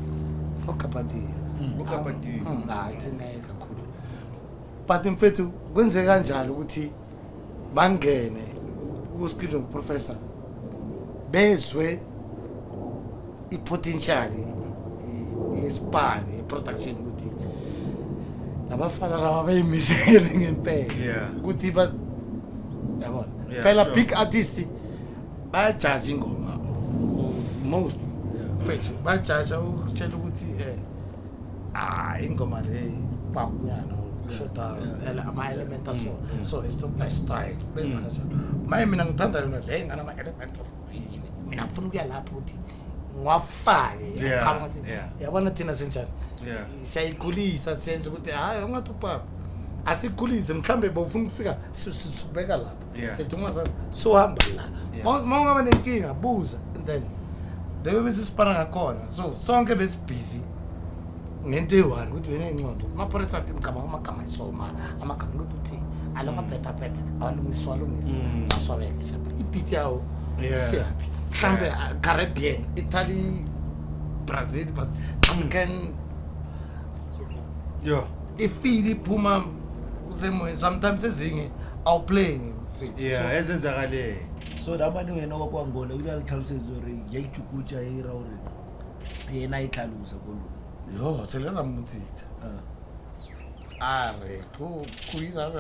Okapati. Athi ngeke kakhulu. But mfethu kwenze kanjalo ukuthi bangene kuskilo professor bezwe ipotential ispan iproduction ukuthi labafana laba bayimisele ngempela ukuthi yabona phela big artist bayajudge ingoma most mfethu bayajudge ukutshela ukuthi ingoma le pakunyana shota ama elements so it's not my style benza kanjalo maye mina ngithanda yona le ngana ama element of mina ngifuna ukuya lapho ukuthi ngiwafake cha ngathi yabona thina senjani siyayikhulisa senze ukuthi hayi ungathi upapa asikhulise mhlambe bofuna ukufika sibeka lapha sedunga so hamba la mawungaba nenkinga buza and then debe besipana ngakhona so sonke besibusy ngento eyi-1 ukuthi wena ingcondo amaphorisa athi ngicabanga amagama ayisoma amagama ukuthi uthi alamapheta awalungisa maswabeke ibhithi yawo siyaphi mhlambe Caribbean Italy Brazil but African ifili iphuma usemoyeni sometimes ezinye awuplaying ezenzakale so damani wena kwakwangona uyalikhalusezori yayijukuja yira uri yena ikhalusa kolu thelela mutitsa are kuira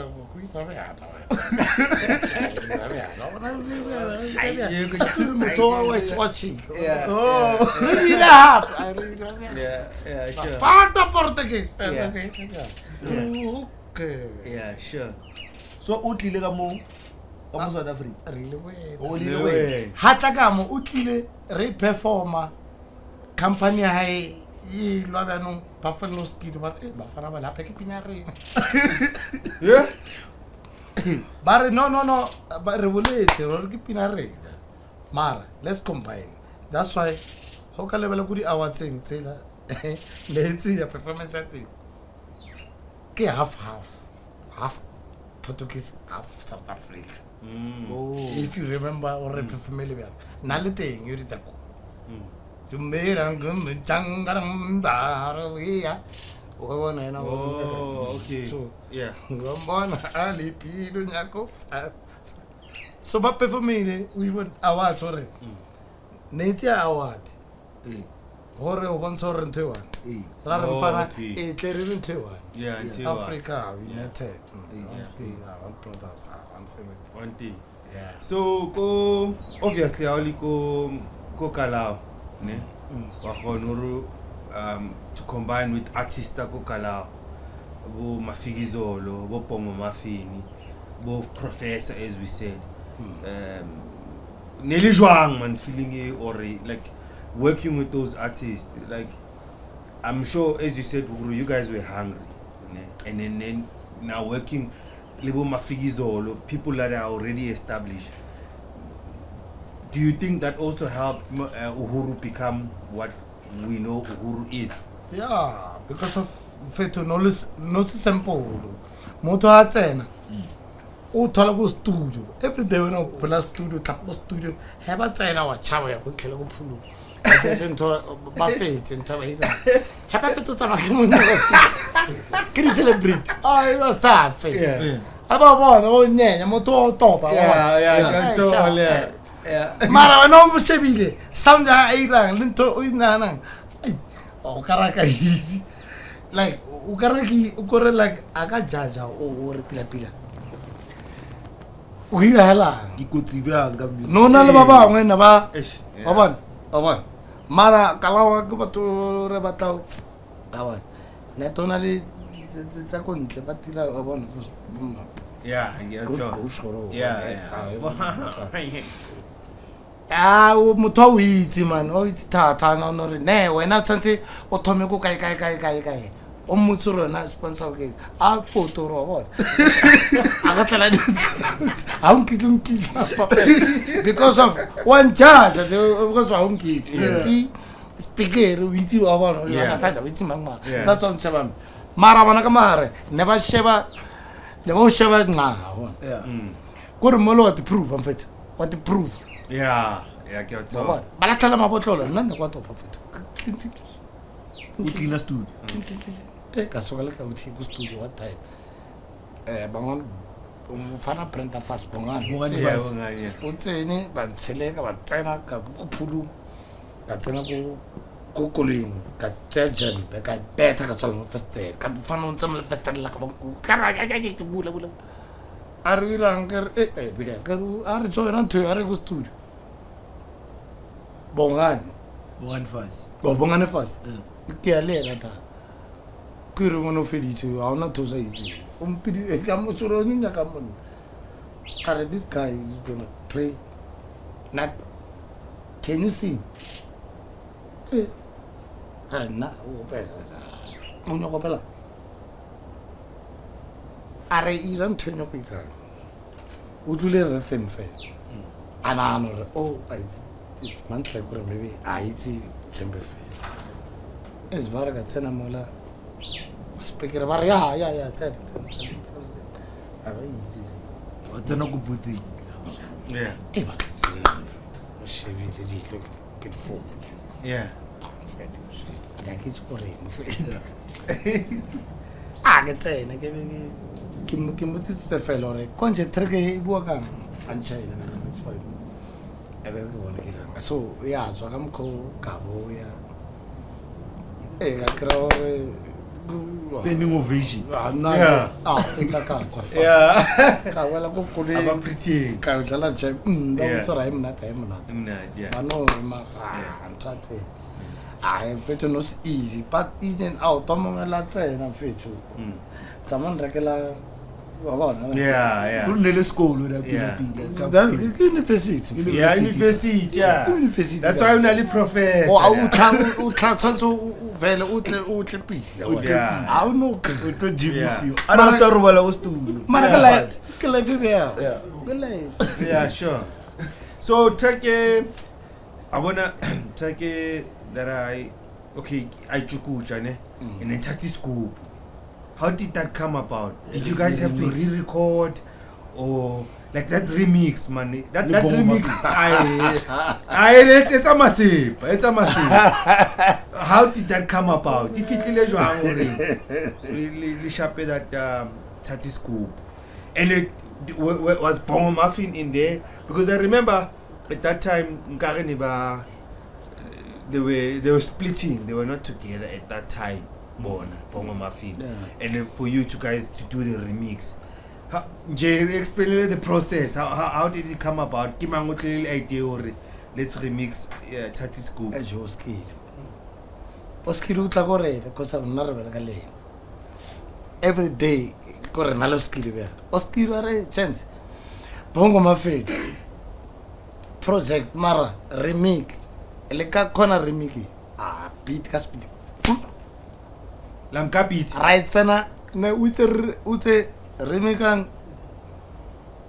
sure so utlile ka mo ka South Africa really hatla ka mo utlile re performer company ya hae ilwa bano Buffalo Skid ba fana ba lapha ke pinyareng bare no ba re boletse re ke pinareng mara let's combine that's why ho ka lebela ku di awards tsela let's ya performance thing ke half Portuguese half South Africa if you remember or performele ba na le teng yuri ta Jumberang gumchangaram daria. Oh, okay. So, yeah. Gambana Ali Pidu Nyako. So, but for me, we would award, sorry. Nature award. Hore one sorry and two one. Rather than a terrible two one. Yeah, Africa, United. One brothers, one family. One thing. Yeah. So, go obviously, I only go Kalau. Ne wakhona to combine with artists akukala bo Mafigizolo bo Pongo Mafini bo Professor as we said nelijwang man feeling or like working with those artists like I'm sure as you said you guys were hungry ne? And then now working Libo Mafigizolo, people that are already established. Do you think that also helped Uhuru become what we know Uhuru is? Yeah, because of fethu no simple. Moto a tsena. O thola go studio. Every day when I phela studio, tla go studio, ha ba tsena wa chaba ya go tlhela go phulu. Fethu ntho ba fetse ntho ba ida. Ha ba fethu tsama ke mo go studio. Ke di celebrate. Ah, it was tough. Yeah. Aba bona go nyenya moto o topa. Yeah. Mara wena o mshebile sound ya irang lento o inana. O karaka easy. Like o karaki o kore like aka jaja o re pila pila. O hira hala. Dikotsi bja ka music. No na le ba bangwe na ba. Eish, yeah. Obon. Mara kalawa ke batho re batla abon. Ne tona le tsa ko ntle ba tila obon. Yeah. Ah, o motho o itse man, o itse thata na no re ne wena tsantse o thome go kae. O motho rona sponsor ke a poto ro bona. Aga tla di. Ha o nkitla papel because of one judge, because wa unkitse. Itse speaker o itse wa bona, o understand o itse mangwa. That's on seven. Mara bona ka mare, ne ba sheba nqa bona. Yeah. Go re molo what proof am fet. What the proof? Yeah, ke a tswa. Bona ba la tlala mabotlolo nna ne kwa topa fet. O clean studio. Ka sokala ka uthi ku studio what time bangon umfana printer fast bongani Yeah. o tsene ba tsheleka ba tsena ka ku phulu ka tsena ku koleng ka charger be ka beta ka tsala first ka fana o tsama first la ka ka ke bula a re lang ka be ka a re join ntho a re ku studio bongani bongani fast ke a le ta ke re mono feditse ha ona thosa itse o mpidi e ka mo tsoro nya ka mo are this guy is going to play not can you sing na o pela mo nya ko pela are ira nthenyo ko ika o dule re semfe ana no oh this month like maybe I see tembe fe es varaga tsena mola speaker ba re ya tsena abai O tsena go buti. Yeah. e ba tsena o shebile di look get full Yeah. aga ke tsore mo fe aga tsena ke mo tsitse fela re konje treke e bua ka anchaile na it's fine ebe ke bona ke langa so ya tswa ka mkho ka bo ya ga kra Standing ovation. Yeah. it's a culture Yeah. ka wela go kule Aba pretty. ka dlala je ba Yeah. tsora e mnata Yeah. ba no ma antate fethu no easy but even out omongela tsena fethu tsamon rekela wa bona Yeah. O nne le sekolo la Yeah. pila. that university Yeah, university, yeah. University. That's why we're professor. o u tlatso vele u tle pila Yeah. ha o no To GBC. Yeah. Ana sta robala go studio. mara Yeah. ke life be ya Yeah. ke life Yeah, sure. So Treke, I wanna Treke that I chukucha ne in a Tati Scoop. How did that come about? Did you guys have to re-record or like that remix, man? That remix, it's a massive. It's a massive. How did that come about? If it really sharp that Tati Scoop, and it was Bongo Muffin in there because I remember at that time they were splitting. They were not together at that time. Bongo Muffin, and then for you to guys to do the remix. Jay, explain the process. How did it come about? Give me a little idea or let's remix Tati Scoop. e jo skilo o skilo utla go re because rena re bereka le every day go re na le skilo be o skilo re chance Bongo Muffin project mara remix le ka khona remix beat ka speed Lamka beat. right sana ne utse remikang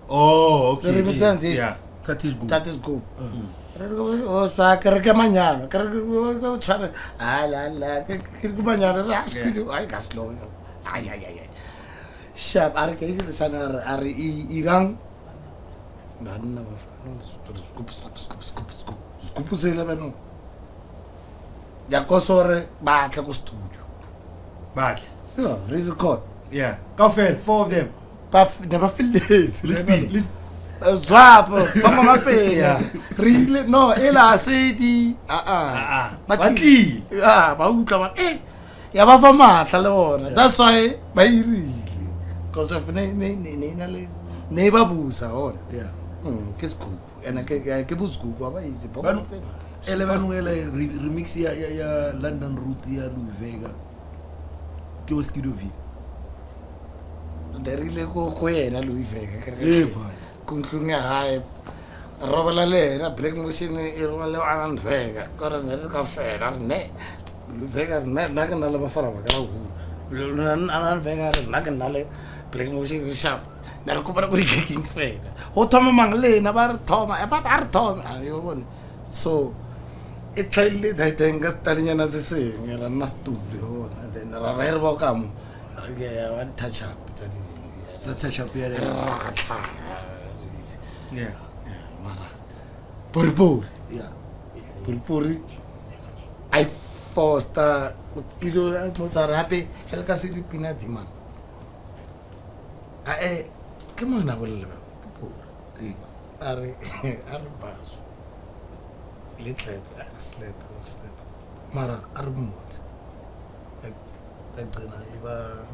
Oh, okay. The represent is Yeah. That is good. that is good. Oh, so I can get manyana. Can go channel. La, can manyana. I got slow. Ay. Sharp, are cases the son are Iran. None of scoop, sailor. Yakosore, battle go studio. But Yeah, record. yeah. Kaufel, 4 of them. But never feel this. Listen. Zwap, fama mafela. Yeah. Really no, ela say di Batli. ah ba utlwa ba ya ba fa matla le bona. That's why ba irile. Because of ne ba busa hona. Yeah. Ke scoop. And ke bu scoop ba easy ba Banu- mafela. Ele remix ya London Roots ya Louis Vega. Ke o skido vi. Derile go yena Louis Vega. Boy. Kunklung ya hae. Robela le na Black Machine e robela Alan Vega. Kora ne ka fela ne. Louis Vega na ka na le ba fara ba ka hu. Alan Vega na ka na le Black Machine sharp. Na re kopana go di king fela. Ho thoma mangle na ba re thoma, ba re thoma. Yo bone. So it tlile da tenga stalinyana se seng era na studio and then ra re ba ka mo. Ya wa touch up tsa di. The touch up here. Yeah. Mara Purpuri Yeah. I foster kilo mo sa rape el ka se dipina diman ke mo na bolela Purpuri are baso le trap slap mara are mot like na iba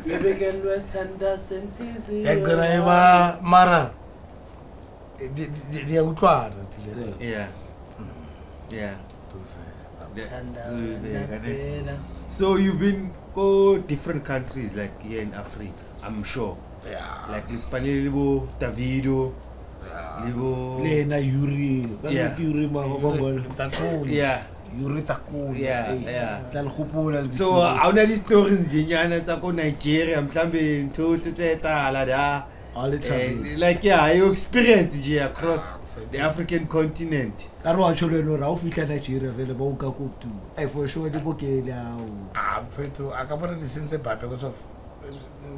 Bebekelwe sithanda sentizi. egona iba mara dia utlwana tile Yeah. Yeah. Thandana. So you've been go different countries like here in Africa, I'm sure. yeah Like Lispanile, Libo, Davido, Libo. Lena Yuri. Yeah. Yuri Mangol. takuli Yeah. Yuri Takul. Yeah. Tal khupula. So awuna li stories njenyana tsa ko Nigeria mhlambe ntho tse etsahala da. all the time. Like yeah, you experience nje across the African continent. Karo wa cholo no ra o fitla Nigeria vele ba o ka ko tu. Ai for sure di bokele ao. fethu akabona lisense bhabhe because of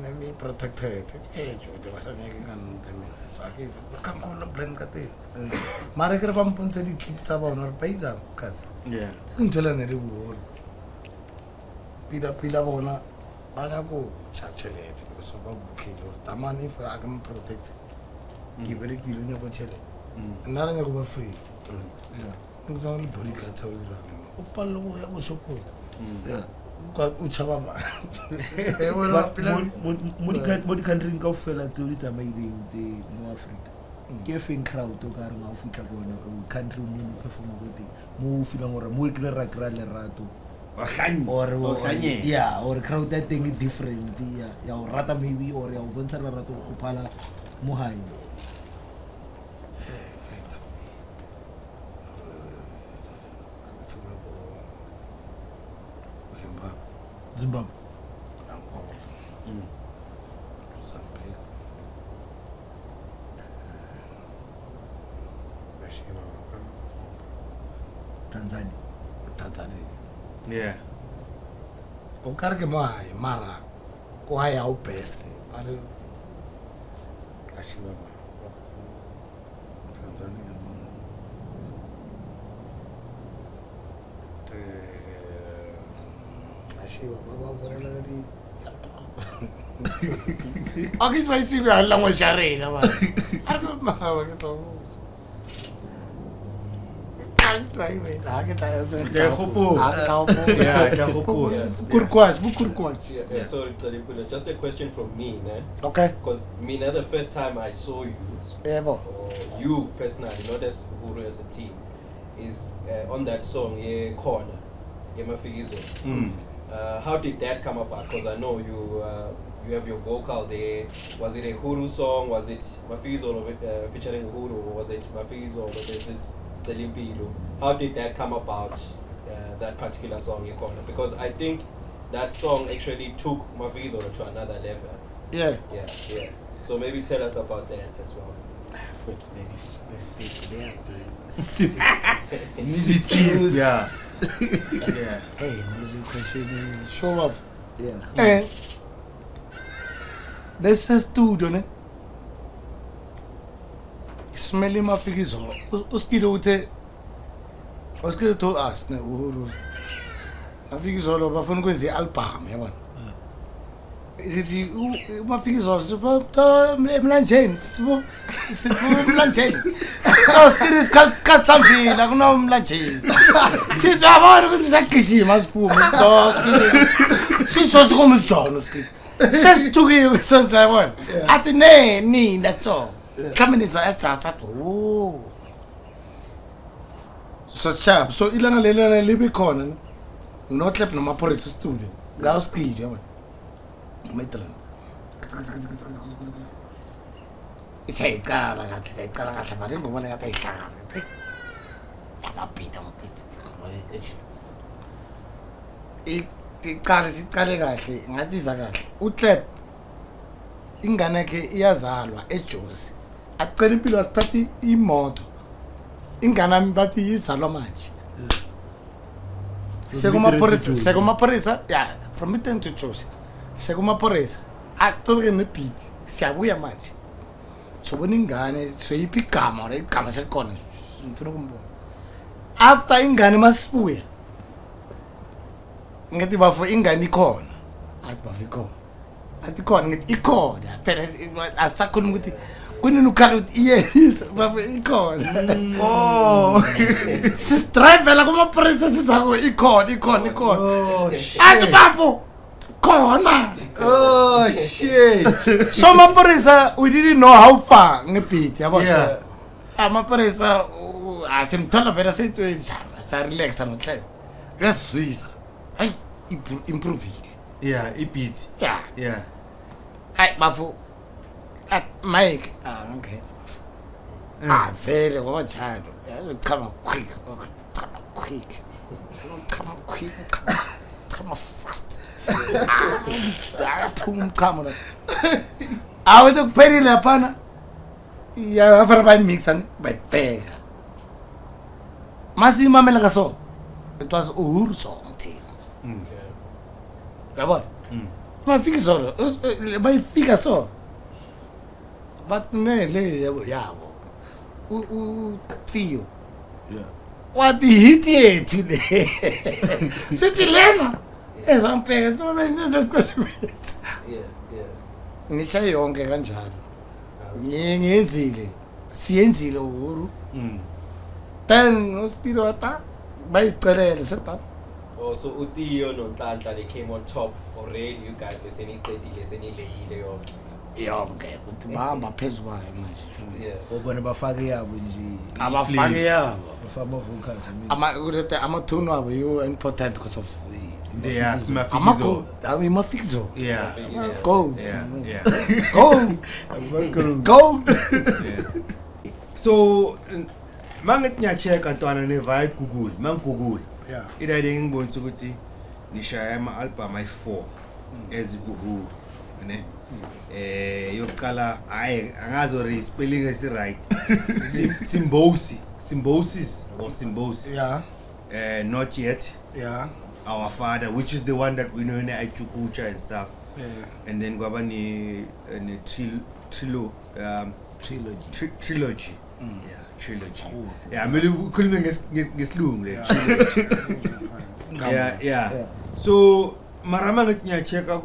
nani protected jo ba sa nyeke ka ntemetse so akise ka ngona plan ka te mara ke re ba mpontshe di clip tsa bona re ba ira kasi Yeah. nthola ne le buholo pila bona ba nya go chachelete so ba bukhile or tamani if I can protect ke bere ke lo nya go chele nna re nya go ba free Yeah. ntse le body ka tsawira o pallo go ya go sokola Yeah. kwa uchaba ma But mo di country ka ofela tse o di tsamaileng tse mo Africa. Ke feng crowd o ka re ga o fitla bona o country mo no perform go teng. Mo o filang gore mo ke le ra kra le rato. Yeah, or crowd that thing is different. Yeah, ya o rata maybe or ya o bontsha le rato go phala mo hae. Zimbabwe. Tanzania. Yeah. O kare ke mo hae mara ko hae au best ale ka shiba ba Tanzania te ashiba ba borela ga di okay so I see we alla mo sharena ba are ko ma ba ke to Yeah, sorry, Talipula, just a question from me, ne? Okay. Because me, the first time I saw you, or you personally, not as Uhuru as a team, is on that song, yeah, Corner, yeah, Mafigizo. How did that come about? Because I know you have your vocal there. Was it a Uhuru song? Was it Mafigizo featuring Uhuru? Or was it Mafigizo versus the Limpilo? How did that come about, that particular song, yeah, Corner? Because I think that song actually took Mafizolo to another level. Yeah. So maybe tell us about that as well. Yeah. Hey, music question, show off. Yeah. Eh. This is studio, ne? Smelly Mafizolo. Uskido told us, ne? Mafizolo, bafuna kwenza i-album, yabona. Isithi Mafizolo emlanjeni siphuma emlanjeni awusikiri isikhathambile akunomlanjeni sithi yabona ukuthi sagijima siphume siso sikomjono sikiri sesithukiwe kusonza yabona athi nina so mhlawumbe nizayajasa athi so sharp so ilanga lelana libe khona notlep namaphorisa studio ngawusikiri yabona Maitland. Isayicala kahle manje ngibona ngathi ayihlangane. Amapita. Iqale kahle ngathi iza kahle. uCleb ingane yakhe iyazalwa eJozi. Acela impilo asithatha imoto. Ingane yami bathi izalwa manje. Sekumapholisa yeah from Midtown to Jozi. Sekumaphorisa akutoke nebheat siyabuya manje sobona ingane soyiphi igama ora igama selikhona ngifuna ukumbona after ingane masibuya ngathi bafo ingane ikhona athi bafiko athi khona ngithi ikhona phela asakhuluma ukuthi kunini ukhala ukuthi yes bafo ikhona oh sis drive la kumaphorisa sizako ikhona athi bafo Corona. Oh shit. So Maphorisa, we didn't know how far ngebeat yabo. Yeah. Maphorisa asimthola vela sethu sa relax anohle. Ngasizisa. Hey, improve it. Yeah, beat. Yeah. Ay bafu. At Mike, okay. Vele ngoba njalo. Come quick. Come fast. Kamera. Awethu kuphelile laphana. Ya afana bayimixa bayibheka. Masimamela kaso. It was Uhuru song thina. Yabona? Mafika solo. Bayifika so. But le yabo. Theo. Yeah. What the hit yethu le. Sithi lena. Ezampeka ngisha yonke kanjalo ngiyenzile siyenzile Uhuru then uStilo ata bayicelele sethu so uTheo noNhlanhla they came on top already you guys beseniqedile senileyile yonke ukuthi bahamba phezulu kwayo manje ubona bafake yabo nje abafake yabo bafama vocals ama-tune wabo you important because of yeah, Mafizo. Mafizo. Yeah. Go. Yeah. Go. So, mangithi ngiyacheka ntwana nevaya Google, Google. Yeah. Idade ngibonisa ukuthi nishaya ama-album ayi-4 as Uhuru, ne? Yokuqala hayi angazi ori spelling esi right. Symbiosis or Symbiosis. Yeah. Not yet. Yeah. Our Father, which is the one that we know in Aichukucha and stuff. Yeah. And then gwaba ni trilogy. Trilogy. Yeah, trilogy. Yeah, mele ukhulume ngesilungu le trilogy. Yeah. So marama ngathi ngiyacheka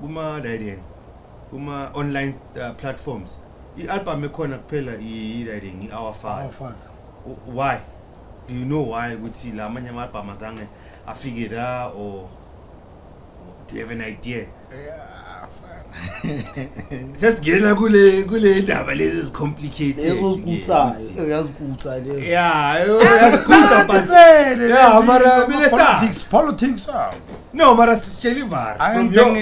kuma Daideng. Kuma online platforms. I-album ekhona kuphela i-Daideng Our Father. Why? Do you know why ukuthi la amanye ama-album azange afike la or do you have an idea? Yeah. Sesingena kule ndaba lezi ezicomplicated. Yazikutsa le. Yeah, yazikutsa but yeah, mara mina politics. No, mara sishelivar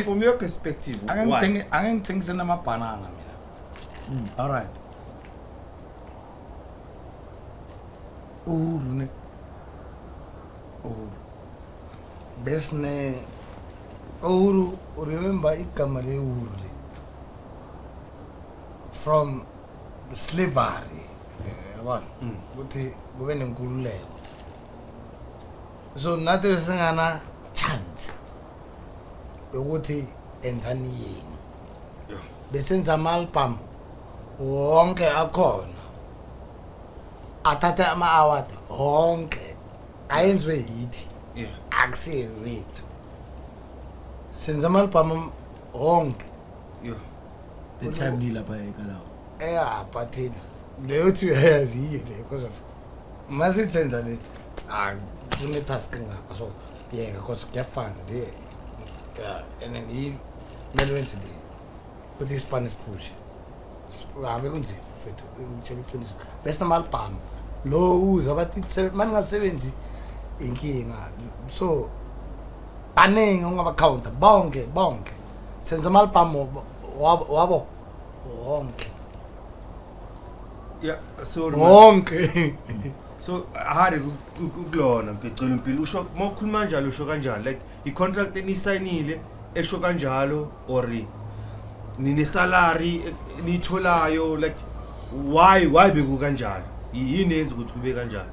from your perspective. I think nama banana mina. All right. Uhuru ne. Uhuru. besine Uhuru, remember igama le Uhuru le from slavery yabona ukuthi kube nenkululeko so nathi singana chance ukuthi enzani yini besenza ama-album wonke akhona athatha ama-award wonke ayenziwe yithi akusiye wethu senza ama-album wonke the time nilapha ekalawo but leyo thi uyayaziyo le because of masithenza le kune-task ngapha so yeka because kuyafana le and then kumele wenze le ukuthi isipani siphushe abe kunzima fethu ngitshela iqiniso bese nama-album lo uza bathi maningasebenzi inkinga so baningi ungaba-counta bonke senza ama-album wabo wonke so wonke so hard kulona mfecela impilo usho mawukhuluma kanjalo usho kanjani like i-contract eniyisayinile esho kanjalo or nine salary nitholayo like why beku kanjalo yini yenza ukuthi kube kanjalo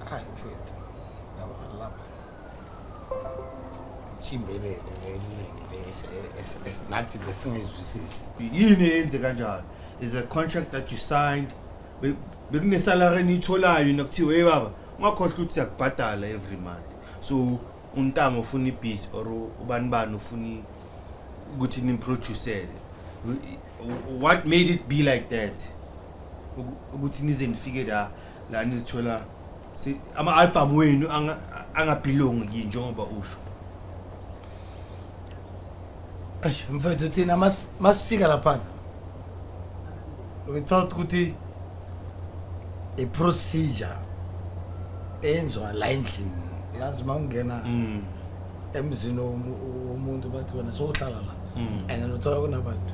hayi mfethu lapha chimbele esinathi lesingezwisisi yini yenze kanjalo is a contract that you signed bekune salary nitholayo nokuthiwa hey baba ungakhohlwa ukuthi yakubhadala every month so untamo ufuna ibhizi or ubani ufuna ukuthi nimproducele what made it be like that ukuthi nize nifike la nizithola ama-album wenu angabelongi kini njengoba usho mfethu thina masifika laphana we thought ukuthi i-procedure enziwa la endlini yazi uma ungena emzini womuntu bathi wena sohlala la and uthola kunabantu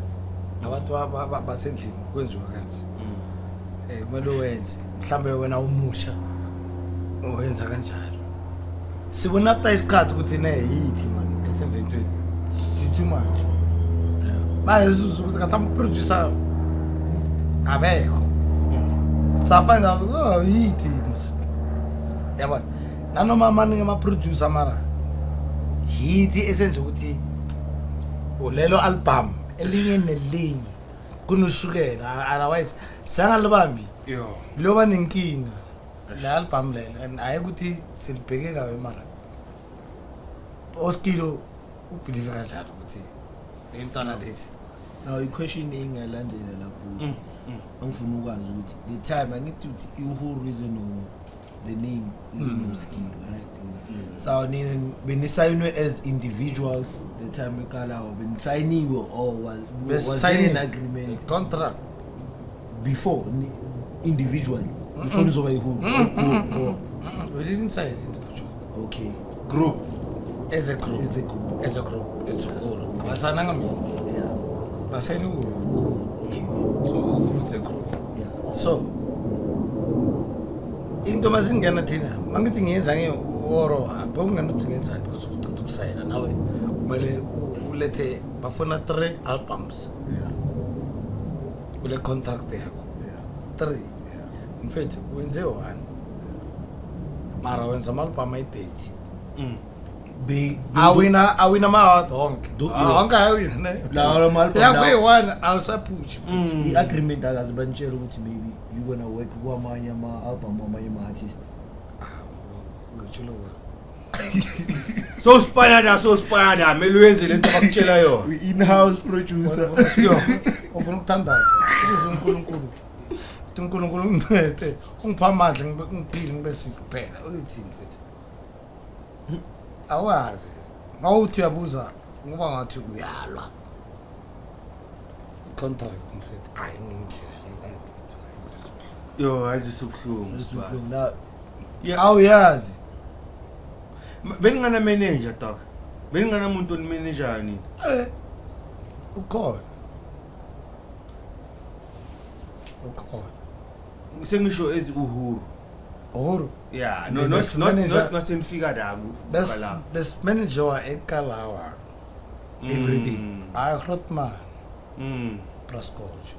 abantu basendlini kwenziwa kanje kumele wenze mhlawumbe wena umusha uwenza kanjalo sibona after isikhathi ukuthi yithi manje esenze into too much manje ukuthi kathi abekho safana yithi yabona nanoma amaningi ama-producer mara yithi esenza ukuthi ulelo album elinye nelinye kunoshukela otherwise sangalibambi loba nenkinga le album lelo and ayi ukuthi silibheke kawe mara oskilo ubelieve kanjalo ukuthi intwana lezi now i-question engalandela lapho angifuna ukwazi ukuthi the time angithi ukuthi iUhuru is the name is no skill right so benisayinwe as individuals the time ekalawo benisayiniwe or was there an agreement contract before individually before nizoba iUhuru we didn't sign individual okay group as a group it's Uhuru abasananga mina basayini Uhuru okay so it's a group yeah so into masingena thina mangithi ngiyenza ngeworo bekungenokuthi ngenzani because ucitha ukusayina nawe kumele ulethe bafuna 3 albums kule contract yakho 3 mfethu wenze 1 mara wenza ama-album ayi-30 awina ma-award wonke awina ne yakuyi-1 awusaphushi i-agreement akaze banitshela ukuthi maybe you gonna work kwamanye ama-album wamanye ama-artist ngitshilo so spider mele wenze lento abakutshela yona in-house producer ufuna ukuthandaza uNkulunkulu ungincede ungipha amandla ngiphile ngibe sifu kuphela uyithini mfethu awazi ngawuthi uyabuza ngoba ngathi uyalwa contract mfethu hayi yo ayizisubuhlungu awuyazi beningana manager dog beningana umuntu onimanager nini ukhona sengisho ezi Uhuru Uhuru. Yeah, And no, the not best not manager- not in figure that. Best manager ekalawa. Everything. I Grootman plus coach.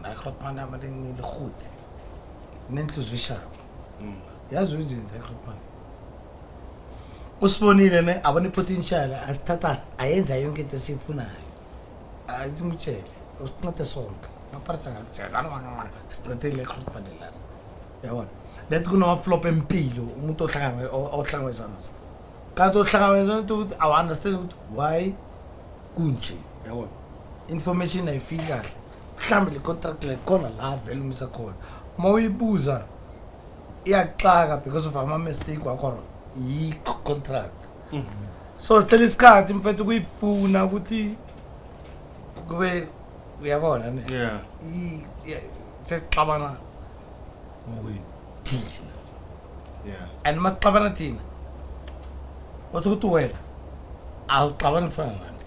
Grootman amading le goed. Nenhliziyo ishaba. Yazi izinto Grootman. Usibonile ne abone potential asithatha ayenza yonke into esifunayo. Ayimtshele. Usincede sonke. Ngapharisa ngakutshela. Sicethele Grootman lana. Yabona. That kunama flop empilo umuntu ohlangabezana nazo. Kanti ohlangabezana ukuthi I understand why kunje. Yabona. Information ayifiki kahle. Mhlambe le contract le khona la vele umisa khona. Mawuyibuza iyaxaka because of ama mistake wakho yi contract. So sicela isikhathi mfethu kuyifuna ukuthi kube uyabona ne. Yeah. Sesixabana ngokwini. Yeah. And masixabana thina. Ukuthi wena awuxabana fana nathi.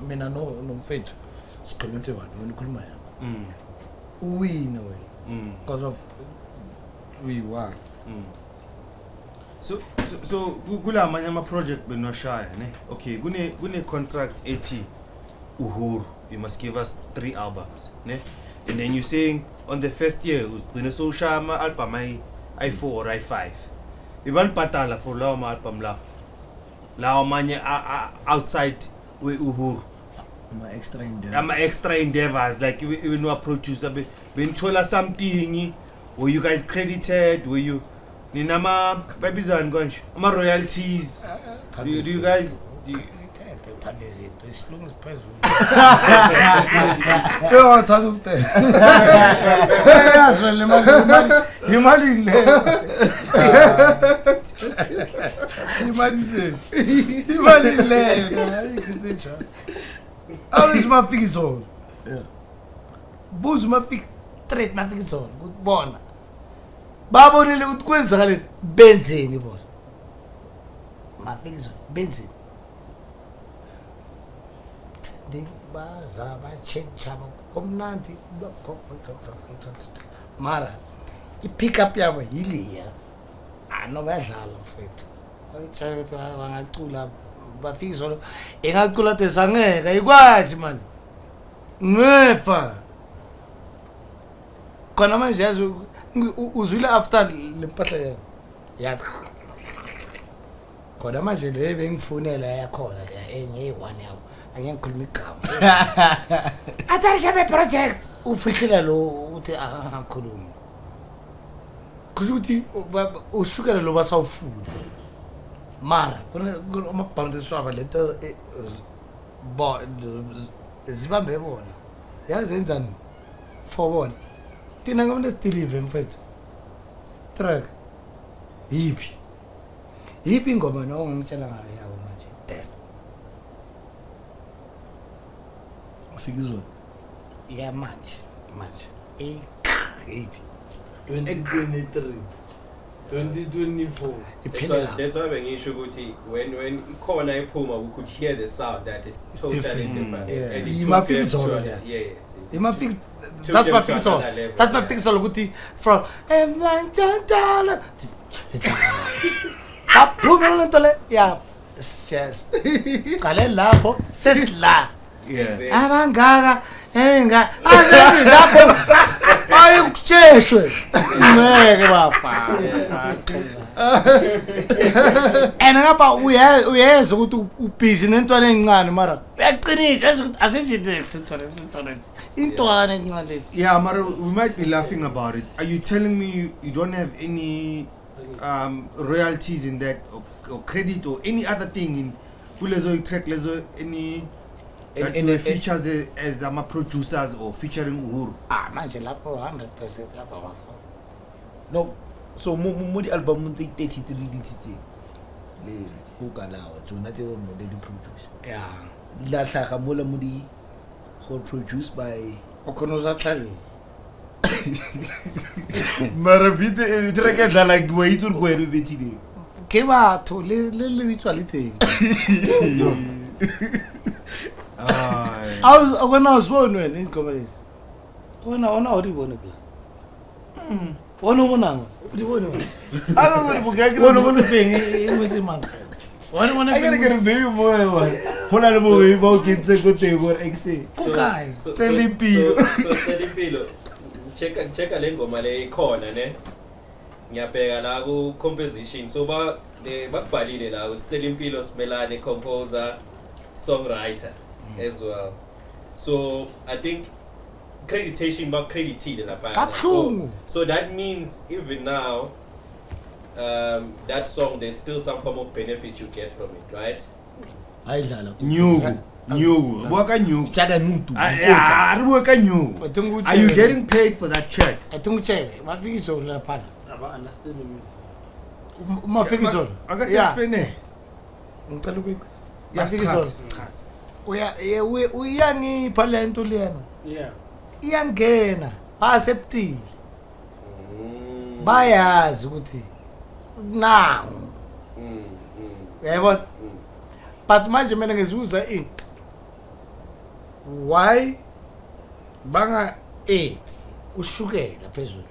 Mina nomfethu sikhuluma wena ukhuluma yakho. Uwina wena. Because of we won. So kula manye ama project benoshaya ne. Okay, kune contract ethi Uhuru, you must give us 3 albums, ne? And then you saying on the first year ugcine so ushaya ama album i4 or i5. Iban patala for lawo ma album lawo manye outside we Uhuru. Ama extra endeavors like even no producer benithola something were you guys credited, were you ninama babizani konje ama royalties, do you guys isilungu siphezulu. Yo thanda umte. Yaswele imali le. Imali le ayikho. Awuzi mafikizolo. Yeah. Buzu mafik trade mafikizolo ukubona. Babonile ukuthi kwenzakaleni benzeni boss. Mafikizolo benzeni. Baza bachenja komnandi mara i-pick up yabo yiliya anobayadlala mfethu ayitshela ukuthi bangacula bafika izolo engacula tesangeka ikwazi mani ngefa khona manje yazi uzwile after lempahla yabo yathi khona manje le bengifunela yakhona la enye i1 yabo angikhuluma igama atharisha be project ufihlile lo uthi angikhuluma kuzuthi usukela lo basawufuna mara kuna amabhoundaries waba lento zibambe bona yazenzani for bona thina ngomuntu sideliver mfethu track yipi ingoma nongitshela ngayo yabo manje test Fikizolo. Yeah, much. Yipi 2023 2024 that's why bengisho ukuthi when ikhona iphuma we could hear the sound that it's totally different. Yeah. Imafixolo. Yes. Imafix. That's my fixolo. That's my fixolo ukuthi from Emlanjantala. Aphuma lento le. Yeah. Yes. Qale lapho sesila. yeah. Abangaka enga azabi lapho ayikusheshwe ngeke bafa ngapha uyeza ukuthi ubhizi nentwana encane mara uyaqinisa ukuthi asijidele intwana encane lezi. Yeah, Mara, we might be laughing about it. Are you telling me you don't have any royalties in that or credit or any other thing in kulezo track lezo any that features as producers or featuring Uhuru? Manje lapho 100% lapho bafa. No, so mo di album tse 33 ditse le ukalawa so na tse o mo di produce. Yeah. La hlaga mola mo di go produced by Okonoza Tlali. Mara vite track e dlala like way to go e betile. Ke batho le bitswa le teng. Akona uzibona wena ingoma lezi. Ona uri bona bla. wona ubonanga ubone Alo bugeke wona ubone feng imwetse man wona I gotta get a baby boy one. Hona le boy ba o kentse go teng gore exe. kukai Telipilo. So Telipilo. Checka le ngoma le ikhona ne. Ngiyabheka la ku composition. So bakubhalile la ukuthi Telipilo Simelane composer, songwriter as well. So I think creditation bakreditile lapha. So that means even now that song there's still some form of benefit you get from it, right? Ayidlala. Nyugu. Buka nyugu. Chaka nutu. Buka nyugu. Are you getting paid for that check? I think uchele mafikizo lapha. Aba understand the music. Mafikizo. Akasexplain. Ngicela ukuyichaza. Mafikizo. Uyangipha lento lena. Yeah. Iyangena. Acceptile. Bayazi ukuthi now. Yebo. But manje mina ngizibuza why banga ushukela phezulu.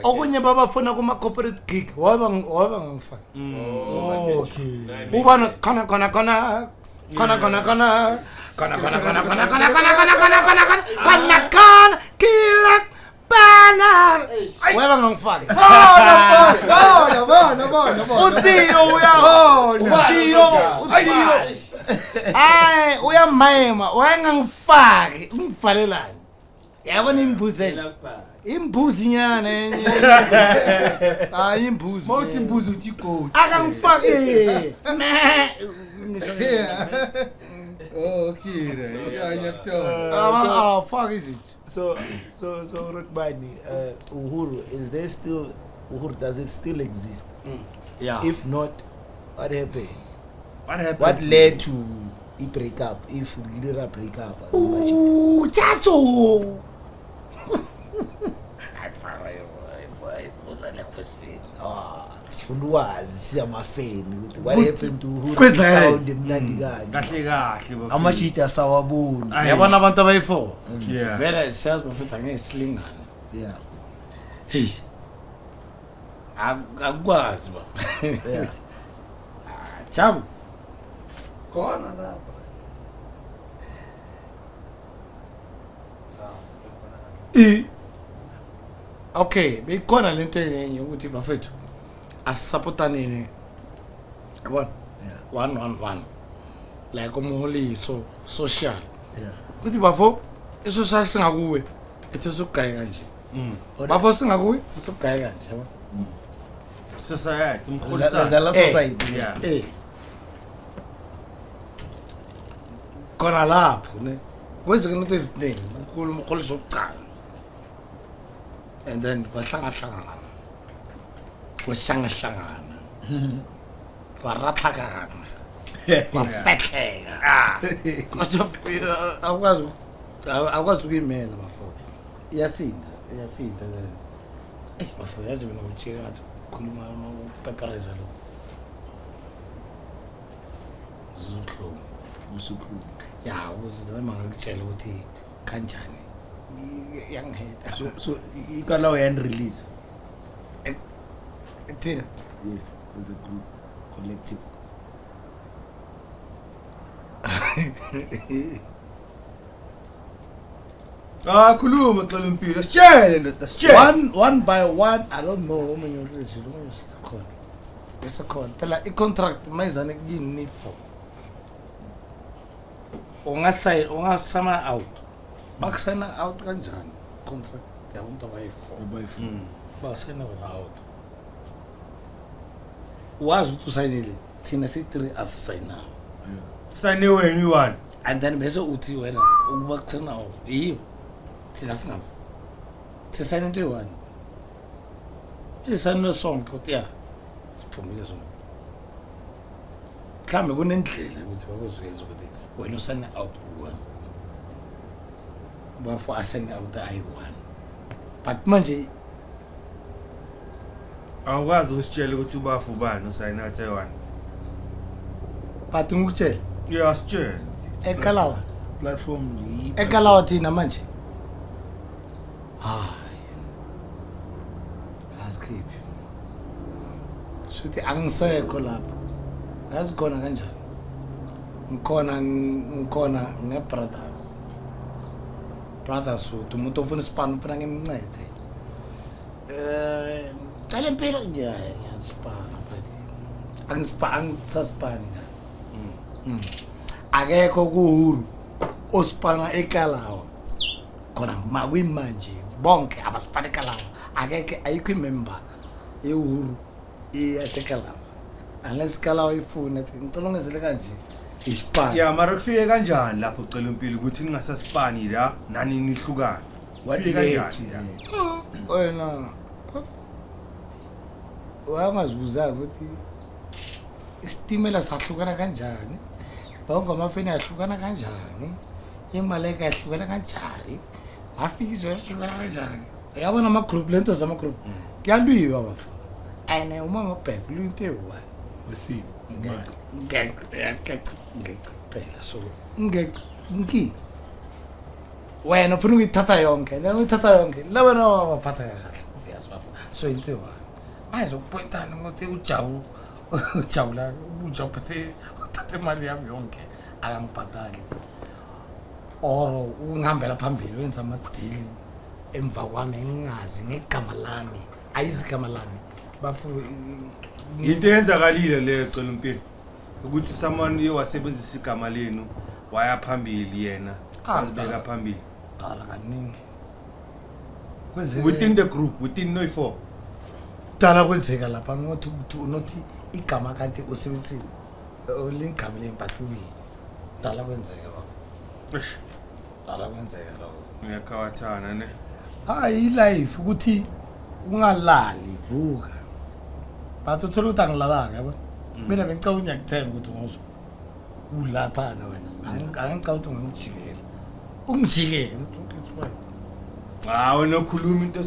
Okunye babafuna kuma corporate gig waba ngifaka. Okay. Ubana khona kila bana weba ngangifaka bona Uthiyo hayi uyamayema wayengangifaki ungivalelani yabona imbuzi nyana enye hayi imbuzi Mawuthi imbuzi uthi goat. akangifaki Okay, fuck is it? So Rukbani, Uhuru, is there still Uhuru? Does it still exist? Yeah. If not, what happened? What led to a breakup? If we did a breakup, Ooh, Chacho. What happened to Uhuru? Sound mnandi kanje. Kahle kahle. Amashita sawabona. Yabona abantu abayi4. Yeah. Vele siyazi bafutha ngesilingana. Yeah. Hey. Akwazi bafana. Yeah. Chabu. Khona lapha. Okay, beyikhona lento enye ukuthi bafethu asupportaneni. Yabona? Yeah. 111. Like umholi social. Yeah. Kuthi bafo isocial singakuwe ethesukugaya kanje. Bafo singakuwe sisugaya kanje, yabo. Society umkhulisa. La society. Yeah. Khona lapho ne. Kwenzeka into eziningi ukhulu umkholiso oqala. And then kwahlangana. Kwahlangana. Kwarathakana. Kwafehleka. Akwazi ukuyimela bafo. Iyasinda le. Bafo yazi mina uchike ngathi ukhuluma nopepereza lo. Usukhu. Ya, uzwe mangakutshela ukuthi kanjani. Yangiheta. So ikalawo yan release. Thina. Yes, as a group, collective. Khuluma xela impilo. Sitshele ndoda, sitshele. One by one, I don't know omunye ulizwi khona. Bese khona. Phela i-contract mayizane kuyini for. Ungasama out. Bakusana out kanjani? Contract yabantu abayi4. Basena out. Wazi ukuthi usayinile. Thina si3 asayina. Sign when you want. And then bese uthi wena ukuba kuthina off. Yiyo. Thina singazi. Sisayina into eyi1. Isayina song kodwa ya. Siphumile song. Mhlambe kunendlela ukuthi bakuzwenza ukuthi wena usayina out u1. Bafo asayina out ayi1. But manje awukwazi ukusitshela ukuthi ubafu bani usayina Taiwan. But ngikutshela Yeah, sitshele. ekalawa Platform ekalawa thina manje. Hayi. Suthi angisekho lapho. Yazi khona kanjani? Ngikhona nge-brothers. Brothers uthi umuntu ofuna ispan ufuna ngimncede. Cala impilo ngiyasipana but angisaspani la. Akekho kuhuru ospana ekalawa. Khona makwimanje bonke abaspana ekalawa. Akeke ayikho imember ehuru iyasekalawa. Unless kalawa ifuna ethi ngicela ungenzele kanje ispan. Yeah, mara kufike kanjani lapho ucela impilo ukuthi ningasaspani la nani nihlukana? Kufike kanjani? Wena wangazibuzanga ukuthi isitimela sahlukana kanjani? Bonke amafeni ahlukana kanjani? Imaleka yahlukana kanjani? Afika yahlukana kanjani? Yabona ama group lento zama group. Kuyalwiwa bafu. Ene uma ngobheka luyinto eyi-1. Wesini. Ngeke so ngeke wena ufuna ukuyithatha yonke la wena waphatha kahle obvious bafu so into eyi-1 manje ukupointana ngokuthi ujabula uphethe uthathe imali yami yonke akangibhatali or ungihambela phambili wenza amadili emva kwami engingazi ngegama lami ayizigama lami bafu into yenzakalile le cela impilo ukuthi someone wasebenzisa igama lenu waya phambili yena azibeka phambili dala kaningi within the group within no4 dala kwenzeka lapha ngothi unothi igama kanti usebenzisile olingama lempathuyi dala kwenzeka lokho dala kwenzeka lokho ngiyakhawathana ne hayi life ukuthi ungalali vuka but uthola ukuthi angilalanga yabo mina bengicela unyakuthenga ukuthi ngozo ulapha wena angicela ukuthi ungijikele hawo nokhuluma into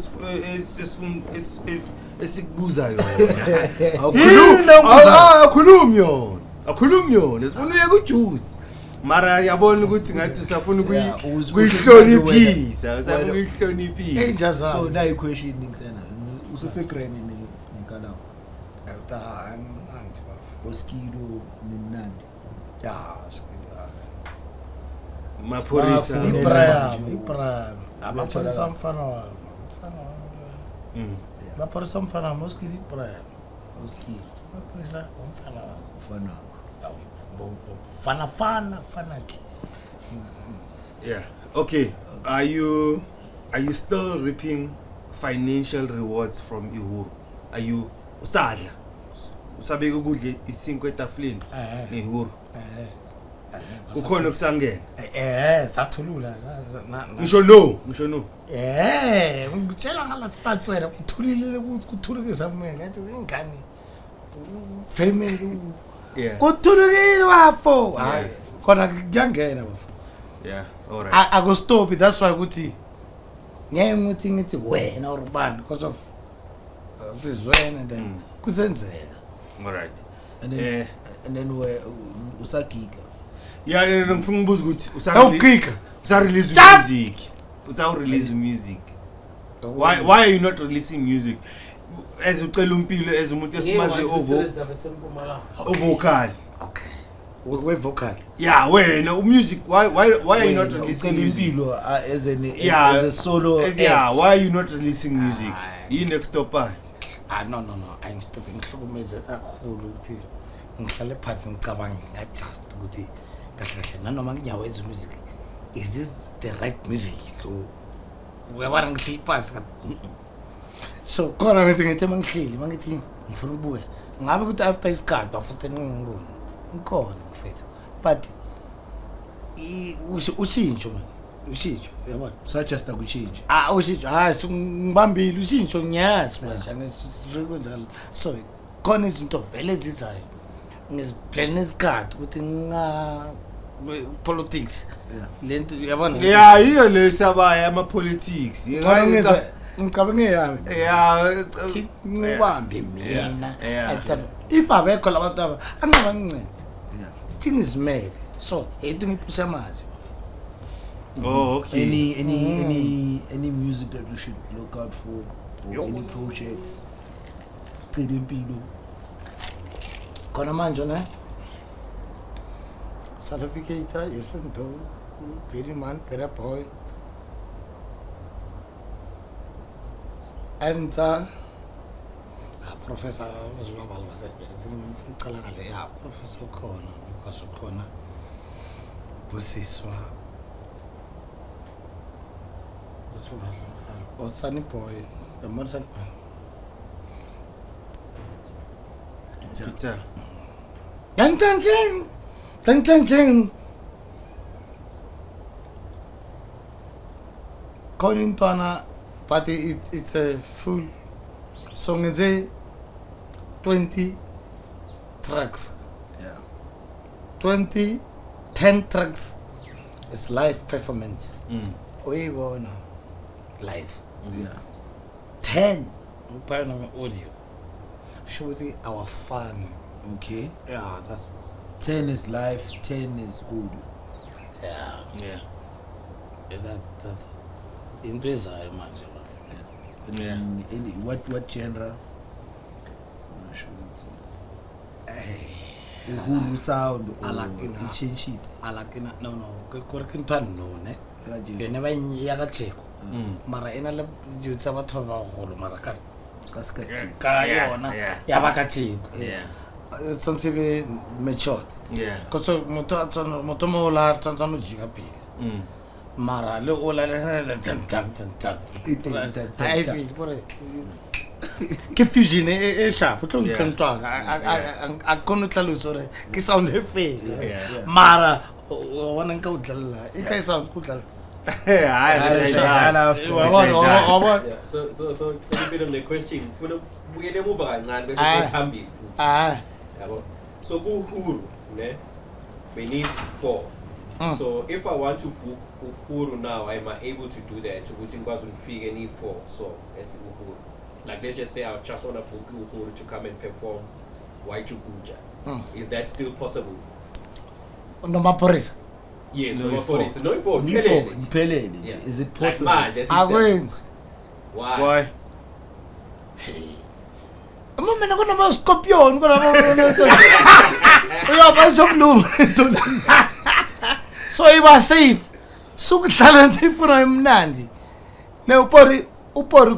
esikubuza yona akhulumi yona sifuna uye kujuice mara yabona ukuthi ngathi usafuna ukuyihloniphisa usafuna ukuyihloniphisa enjaza So na question ngikusena usesegrani nekalawa. awutani anti Oskilo nimnandi. maphorisa Ibrahim amaphorisa mfana wami maphorisa mfana wami Oskilo Ibrahim Oskilo maphorisa mfana wami ufana. fana ki yeah okay are you still reaping financial rewards from Ihuru? Are you usadla usabeka ukudla i5 etafuleni neHuru ukhona kusangena sathulula ngisho no ngitshela ngala sipatwera kuthulile kuthulukisa mina ngathi ingane family yeah kuthulukile wafo hayi khona kuyangena bafo yeah all right akustop that's why ukuthi ngeke ngithi ngithi wena urubani because of sizwena and then kusenzeka all right And then we usagiga. yeah ngifuna ukubuza ukuthi awugika release music release music why are you not releasing music as ucela impilo as umuntu esimazi vocal okay we vocal yeah wena music why are you not releasing music Impilo as a solo yeah why are you not releasing music next stopper no I'm stopping ngihlukumeze kakhulu ukuthi ngihlale phansi ngicabanga ngajust ukuthi kahle nanoma nginyawenza music is this the right music lo uyabona ngihleli phansi so khona ngithi mangihleli mangithi ngifuna ukubuya ngabe ukuthi after isikhathi bafuthe ngibona ngikhona mfethu but ushintsho man ushintsho uyabona suggest akuchange. ushintsho ngibambile ushintsho ngiyazi manje anesikwenzakala so khona izinto vele ezizayo ngiziplan isikhathi ukuthi politics lento uyabona yeah iyo lesabaya ama politics ngicabanga yami ngibambe mina if abekho labantu aba angabancede thini izimele so into ngiphusha manje oh okay Any music that we should look out for or any projects? Cela impilo khona manje ne certificate yesinto Billy man better boy and professor was ngicala ngale ya professor khona because khona busiswa o Sunny Boy the Morrison Guitar. Ding ding ding ding ding ding Calling Tana but it's a full song is a 20 tracks. Yeah. 10 tracks is live performance. We wanna live. Yeah. 10 audio. Should be our fun. Okay. Yeah, that's 10 is live, 10 is audio. yeah. Yeah. That into is I imagine. And Yeah. then what genre? Who sound or Alakina. change it? Alakina no korkin tan no ne. You never yaga cheko. Mara ina le jutsa batho ba golo mara ka yona ya ba ka cheko. Yeah. It's be matured. Yeah. Because moto mo la tsantsa no jiga pele. Mara le o la le tan. I feel bore. Ke fusion e sharp tlo ntwa a kono tlaloso re ke sound e fe mara wona nka o tlalla e ka sound ku tlalla Yeah, so a bit on the question. We get move on and this is Hambi. So go Uhuru, ne? We need 4. So if I want to book Uhuru now, am I able to do that? To put in was figure need 4. So as Uhuru. Like let's just say I just want to book Uhuru to come and perform Waichukuja. Is that still possible? No maporis Yes, No, no for for- this. No for Mpelele. Yeah. Is it Like possible? Marge, as he I said. wins Why? mama na kuna scorpion kuna ya ba zokulunga so it was safe sukuhlala nje ifuna imnandi ne upori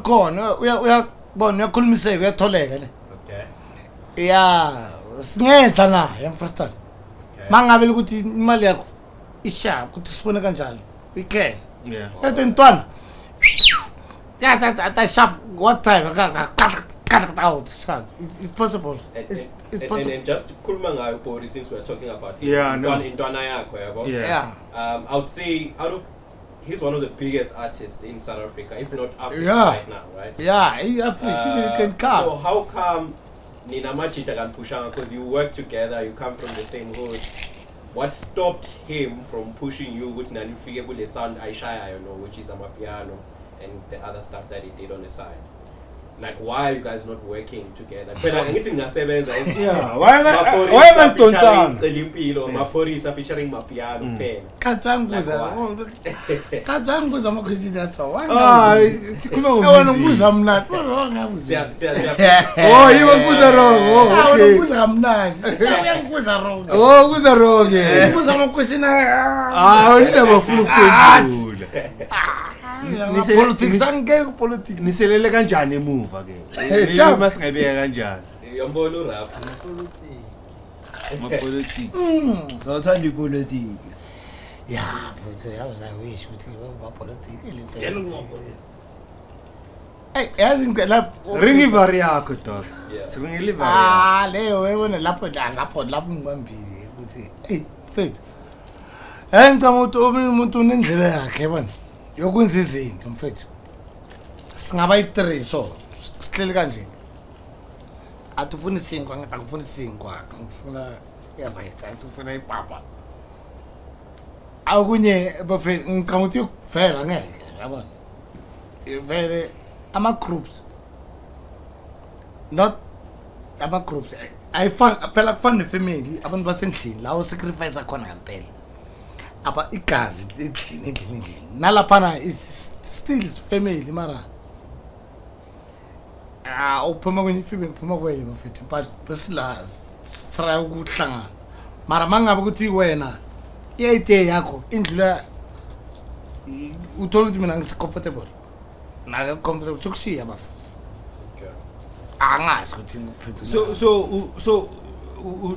khona uyabona uyakhulumiseka uyatholeka ne Okay. ya singenza na emfrastad mangabe ukuthi imali yakho ishap ukuthi sifune kanjalo we can Yeah. ethi ntwana ya that sharp what time cut out sharp it's possible it's possible And just kuluma ngayo Pori, since we're talking about Yeah, no. Ntwana yakho yabo. Yeah. yeah I would say he's one of the biggest artists in South Africa, if not Africa Yeah. right now, right? yeah you can So come how come Nina Machita can push on? Because you work together, you come from the same hood. What stopped him from pushing you, which Nani Figable sound Aishaya, you know, which is Amapiano and the other stuff that he did on the side? Like, why are you guys not working together? But anything that seven's Yeah. Why not Tontan? Maporisa featuring Mapiano pen. kadwanguza amakhristian so sikhuluma wena ngibuza mna ngabuza Oh, you will put the wrong. Oh, wena okay. ngibuza kamnandi uyangibuza wrong Oh, who's the wrong? Yeah. ngibuza amakhristian Ah, you never flew Nise- politics nise- angeke politics Niselele kanjani emuva ke? Jam. Masingabeka kanjani? Yambolo rap. Mapolitiki. So uthanda ipolitiki. yeah but I was wish ukuthi ba politics hey yazi ngicela Ring ivari yakho dog. Yeah. Siringile ivari yakho. leyo wena lapho ngibambile ukuthi hey mfethu ngicama ukuthi omunye umuntu unendlela yakhe yabona yokwenza izinto mfethu singaba yi3 so sihleli kanje atufuni 5 ngakufuni 5 ngifuna rice atufuna ipapa akunye bafethu ngicama ukuthi yokuvela ngeke yabona vele ama groups not ama groups ayifani phela kufana nefamily abantu basendlini la usacrifice khona ngempela apa igazi endlini nalaphana is still family mara uphuma kwenye family uphuma kwenye bafethu but besilazi try ukuhlangana mara mangabe ukuthi wena i-idea yakho indlula uthola ukuthi mina ngisi-comfortable nake-comfortable sokushiya bafu angazi ukuthi ngikuphendula So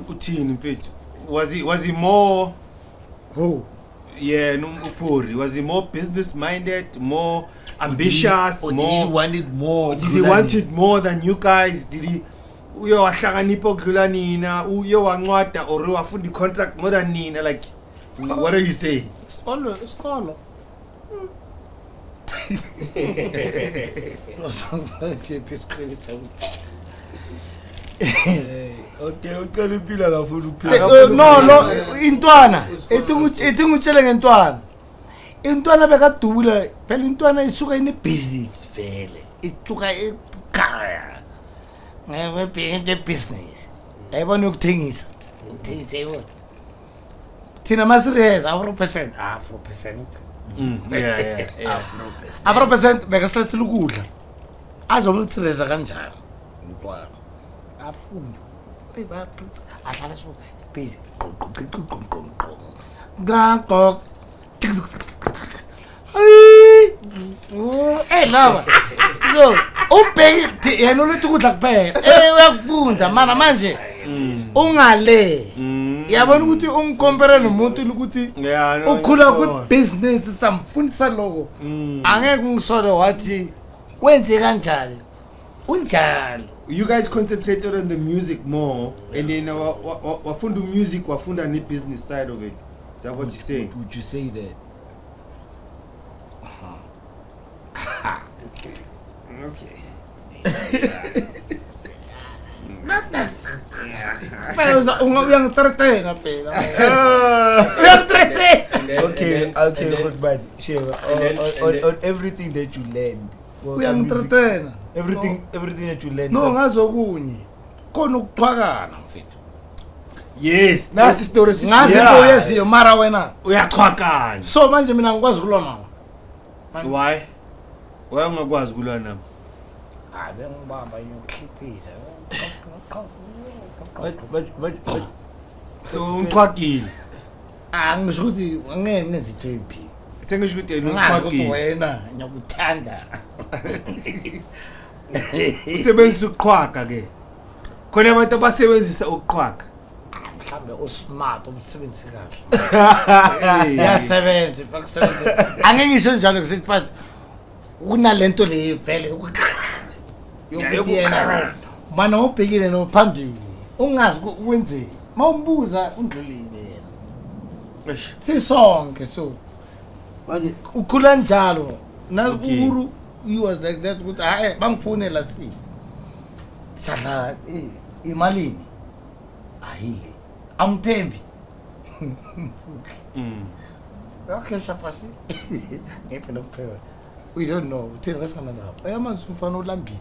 uthini mfethu? Was he more who yeah, Upuri, was he more business minded, more ambitious, or more did he wanted more? did he want it more than you guys? Did he uye wahlakanipha okudlula nina, uye wancwada or wafunda contract more than nina? Like what are you saying? isikolo Okay, ucela impilo akafuna ukuphila. no intwana ethi ngutshele ngentwana intwana bekadubula phela intwana isuka ine business vele isuka ekhaya ngebheke business ayibona ukuthengisa yebo thina masirize afro% Yeah. afro% bekasilethela ukudla azomthireza kanjani intwana afunda ahlala so busy ngaqok lava so ubheki yena ulethe ukudla kuphela uyakufunda mana manje ungale yabona ukuthi ungikompare nomuntu ukuthi ukhula kwibusiness samfundisa lokho angeke ungisole wathi wenze kanjani unjalo. You guys concentrated on the music more, and then wafunda music, wafunda the business side of it. Is that what you say? Would you say that? Okay. Uyangitretena phela. Uyangitretena. Okay, good man. Share on everything that you learned. Uyangitretena. Everything that you learned. No ngazokunye. Khona ukuphakana mfethu. Yes, that's the story. Ngazi into yeziyo mara wena uyaxhwakana. So manje mina ngikwazi kulwa nawe. Why? Why ungakwazi kulwa nami? Bengibamba iyokhiphisa. But So ungixhwakile. Angisho ukuthi angeke ngezitho imphi. Sengisho ukuthi Ngazi ungixhwakile. wena ngiyakuthanda. Usebenzisa ukuqhwaka ke. Khona abantu abasebenzisa ukuqhwaka. Mhlambe usmart umsebenzi kahle. Yasebenza fakusebenza. Angeke ngisho njalo kusithi but kunalento le vele yokuthi yena mana ubhekile nophambili ungazi ukwenze mawumbuza undlulile yena sisonke so manje ukhula njalo na uhuru he was like that ukuthi hayi bangifonela sadla imalini ayile angithembi okay shapasi ngephe lokuphela we don't know thina kwasikana lapho ayamazi umfana olambile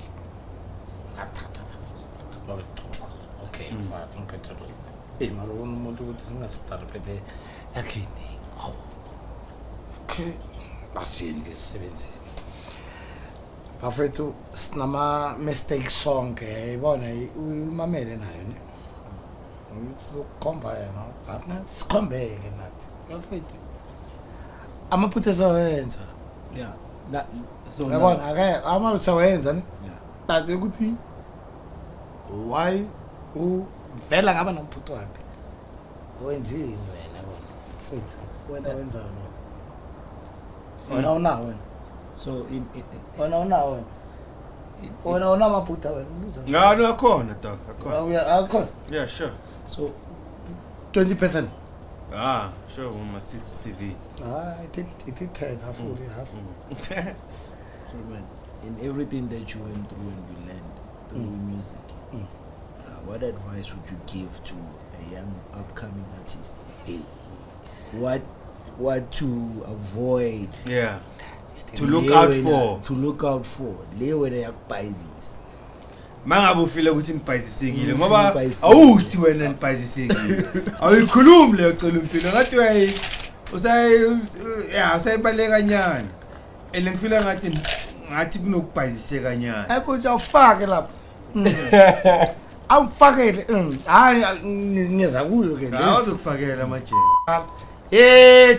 okay mfana ngiphethe lo mara umuntu ukuthi singasiphatha phethe yakhini okay asiyeni ke sisebenzeni afethu sinama mistakes sonke yayibona umamele nayo ne ukukhomba yena athi sikhombeke nathi afethu amaphutha ezawenza yeah. So yabona ake amasawenza ne bathi ukuthi why uvela ngaba nomphutho wakhe wenzini wena bona futhi wena wenzani wena unawo wena so wena unawo wena unamaphutha wena ubuza No, akhona dog, akhona. akho Yeah, sure. so 20%. Sure, on my 6th CV. It did 10 half fully half. So man, in everything that you went through and you learned through music, what advice would you give to a young upcoming artist? What to avoid? Yeah. To look out for. To look out for. Le wena yakubhayizisa. Mangabe ufile ukuthi nibhayizisekile ngoba awuthi wena nibhayizisekile. Ayikhulumi le cela impilo ngathi usayibaleka nyana. Ngifila ngathi kunokubhayiziseka nyana. Ayibona ufake lapha. awufakele hayi ngiyeza kuyo ke awuzokufakela amajezi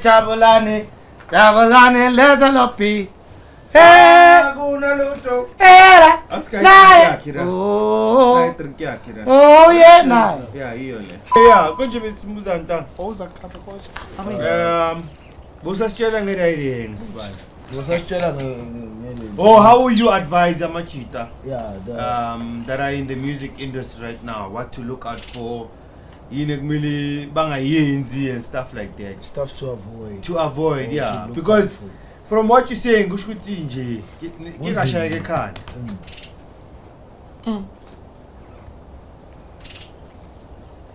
jabulani letha lopi kunalutho era naye drink yakhe la oh yena ya iyo le ya konje besimuza nta uzakhapha konje busasitshela ngedayile ngisibani ngosasitshela how will you advise amajita yeah that are in the music industry right now what to look out for yini kumele bangayenzi and stuff like that stuff to avoid yeah because from what you saying kusho ukuthi nje ngikashayeke ekhanda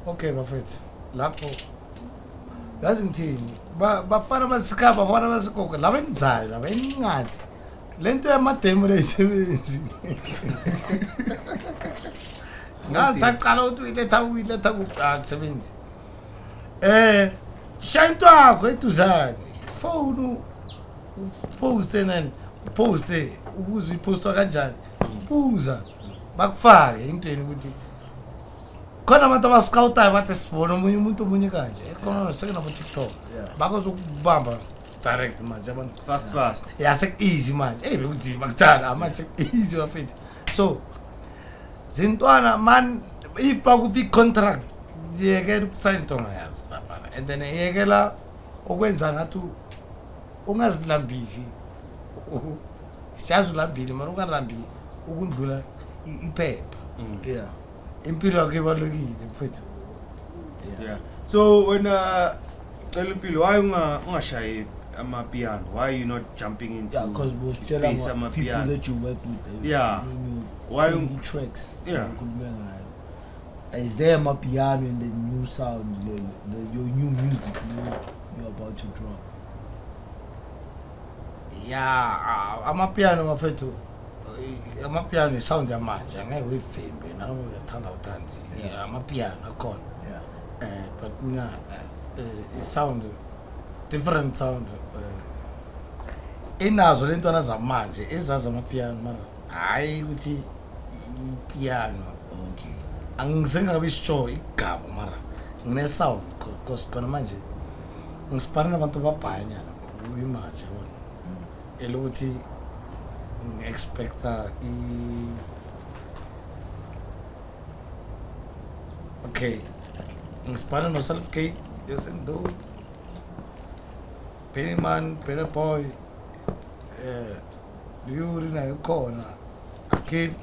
okay bafethu lapho yazi ngithini bafana basikaba bafana basikoko laba enzayo laba eningazi lento yamademo leyisebenzi ngasaqala ukuthi uyiletha kusebenzi shayinto akho eduzane phone uposte nani uposte ukuze ipostwa kanjani buza bakufake intweni ukuthi khona abantu abascoutayo bathi sibona omunye umuntu omunye kanje khona sekena ku TikTok bakozokubamba direct manje abantu fast yase easy manje bekunzima kuthana manje easy wafethu so zintwana man if bakufika contract yekela ukusign tonga yazi lapha and then yekela okwenza ngathi ungazilambisi siyazi ulambile mara ungalambi ukundlula iphepha yeah impilo yakhe balokile mfethu yeah so wena cela impilo why ungashayi amapiano why you not jumping into because most people that you work with yeah why the tracks yeah is there amapiano in the new sound your new music you're about to drop yeah amapiano mafethu amapiano sound yamanje angeke uyivimbe nawe uyathanda uthandi amapiano akhona but mina sound different sound inazo lentwana zamanje ezazi amapiano mara hayi ukuthi ipiano okay angisengabe sure igaba mara ngine sound because khona manje ngisipana nabantu babhanya uyimanje yabona elokuthi expecta okay ngisipana no self K yosendo Pennyman Boy Yuri na khona akini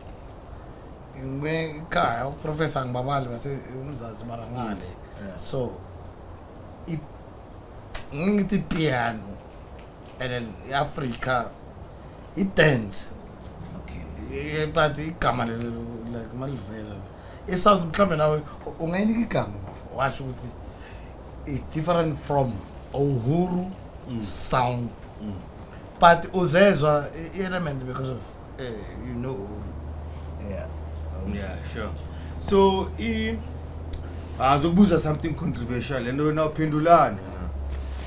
ngikhaya uprofessor ngibabali base umzazi mara ngale so ngithi piano and then Africa it dance okay but igama like malivela isound mhlambe nawe ungayinika igama washo ukuthi it's different from Uhuru sound but uzezwa element because of you know yeah yeah sure so azokubuza something controversial and wena uphendulana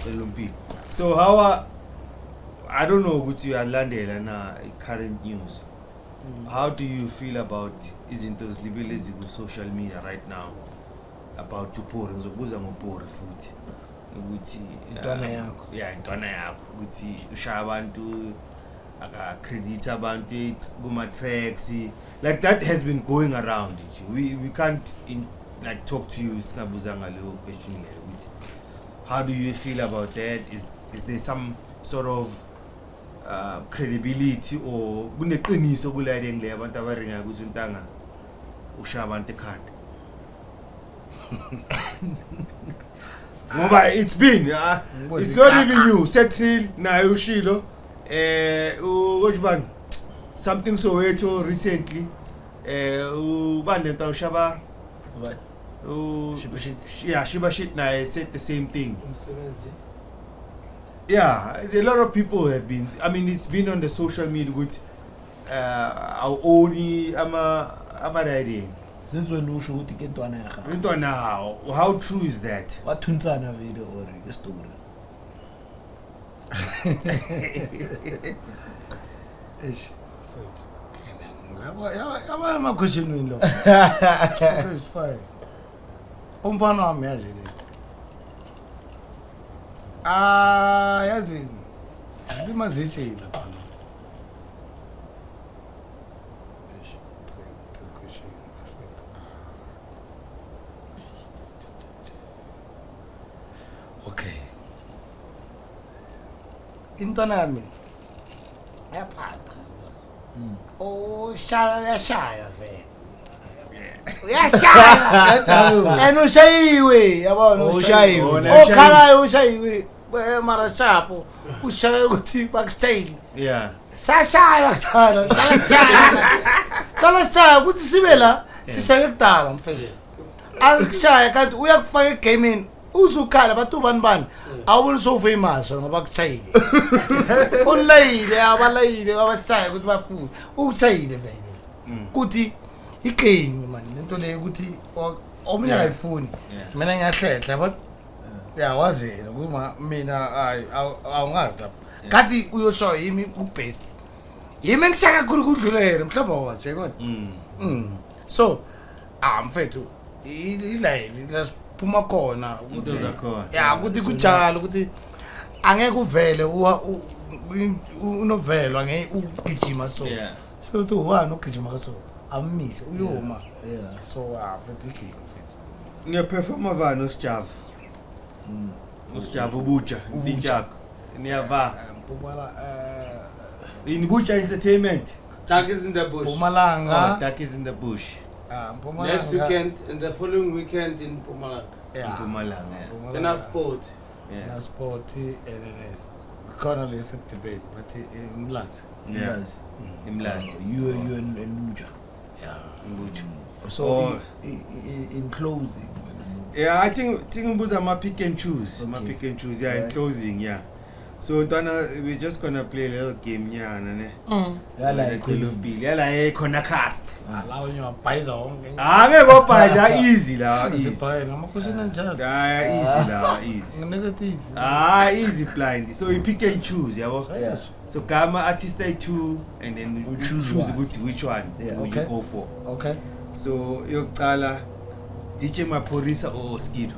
cela umpilo so how I don't know ukuthi uyalandela na current news how do you feel about izinto zilibelezi ku social media right now about uPori ngizokubuza ngoPori futhi ukuthi intwana yakho ukuthi ushaya abantu aka credit abantu kuma tracks like that has been going around we can't like talk to you singabuza ngaleyo question leyo ukuthi how do you feel about that is there some sort of credibility or kuneqiniso kulayile ngile abantu abaringa ukuthi untanga ushaya abantu ekhanda ngoba it's been it's not even you Setil naye ushilo ujibani something Soweto recently ubani nto ushaba what Shibashit naye said the same thing yeah a lot of people have been I mean it's been on the social media with our only ama idea since when usho ukuthi ke ntwana yakha intwana how true is that wathuntsana video or a story ish food Yaba emakhosini lo. It's fine. Umfana wami yazi le. Yazi. Limazithi lapha. Okay. Intwana yami ayaphanda. Oh, shaya vele. Uyashaya. And ushayiwe, yabona ushayiwe. Okhalayo ushayiwe. Mara chapo. Ushaye ukuthi backstage. Yeah. Sashaya kuthana. Kala ukuthi sibe la sishaye kudala mfezela. Akushaya kanti uyakufaka egaming uzukhala bathu bani awubona so famous ngoba kuchayile. Online abalayile abashaya ukuthi bafuna ukuchayile vele. Kuthi igame man lento le ukuthi omunye akayifuni. Mina ngiyahletha yabona. Yawazela kuma mina awungazi lapha. Kathi uyosho yimi kubest. Yimi ngishaka kakhulu kudlulele mhlaba waje kodwa. So mfethu ilive lasiphuma khona Into zakhona. Ya ukuthi kunjalo ukuthi angeke uvele unovelo angeke ugijima so. Yeah. So to wani ugijima kaso amise uyoma. Yeah. So mfethu igame mfethu. Ngiyaperforma vani uSjava? uSjava ubutsha injako. Niyava. Mpumala Bucha Entertainment. Dark is in the bush. Mpumalanga. Duck is in the bush. Mpumalanga. Next weekend and the following weekend in Pumalanga. Mpumalanga. In our sport. Yeah. Na sport NNS. Khona lesi debate but imlazi. Yeah. Imlazi. You and Buja. Yeah. Bucha. So in closing. Yeah, I think ngibuza ama pick and choose. Okay. Ma pick and choose yeah in closing yeah. So Donna, we're just gonna play a little game nyana ne. Yala ikhulupili. Yala khona cast. Lawo nyabhayiza wonke. Ngeke bophaza easy la easy. Sibhayela amakhosini njalo. Easy la easy. Negative. Easy blind. So you pick and choose yabo. Yes. So gama artist 2 and then We you choose choose one. which one Yeah, will okay. you go for. Okay. So yokuqala DJ Maphorisa or Skido.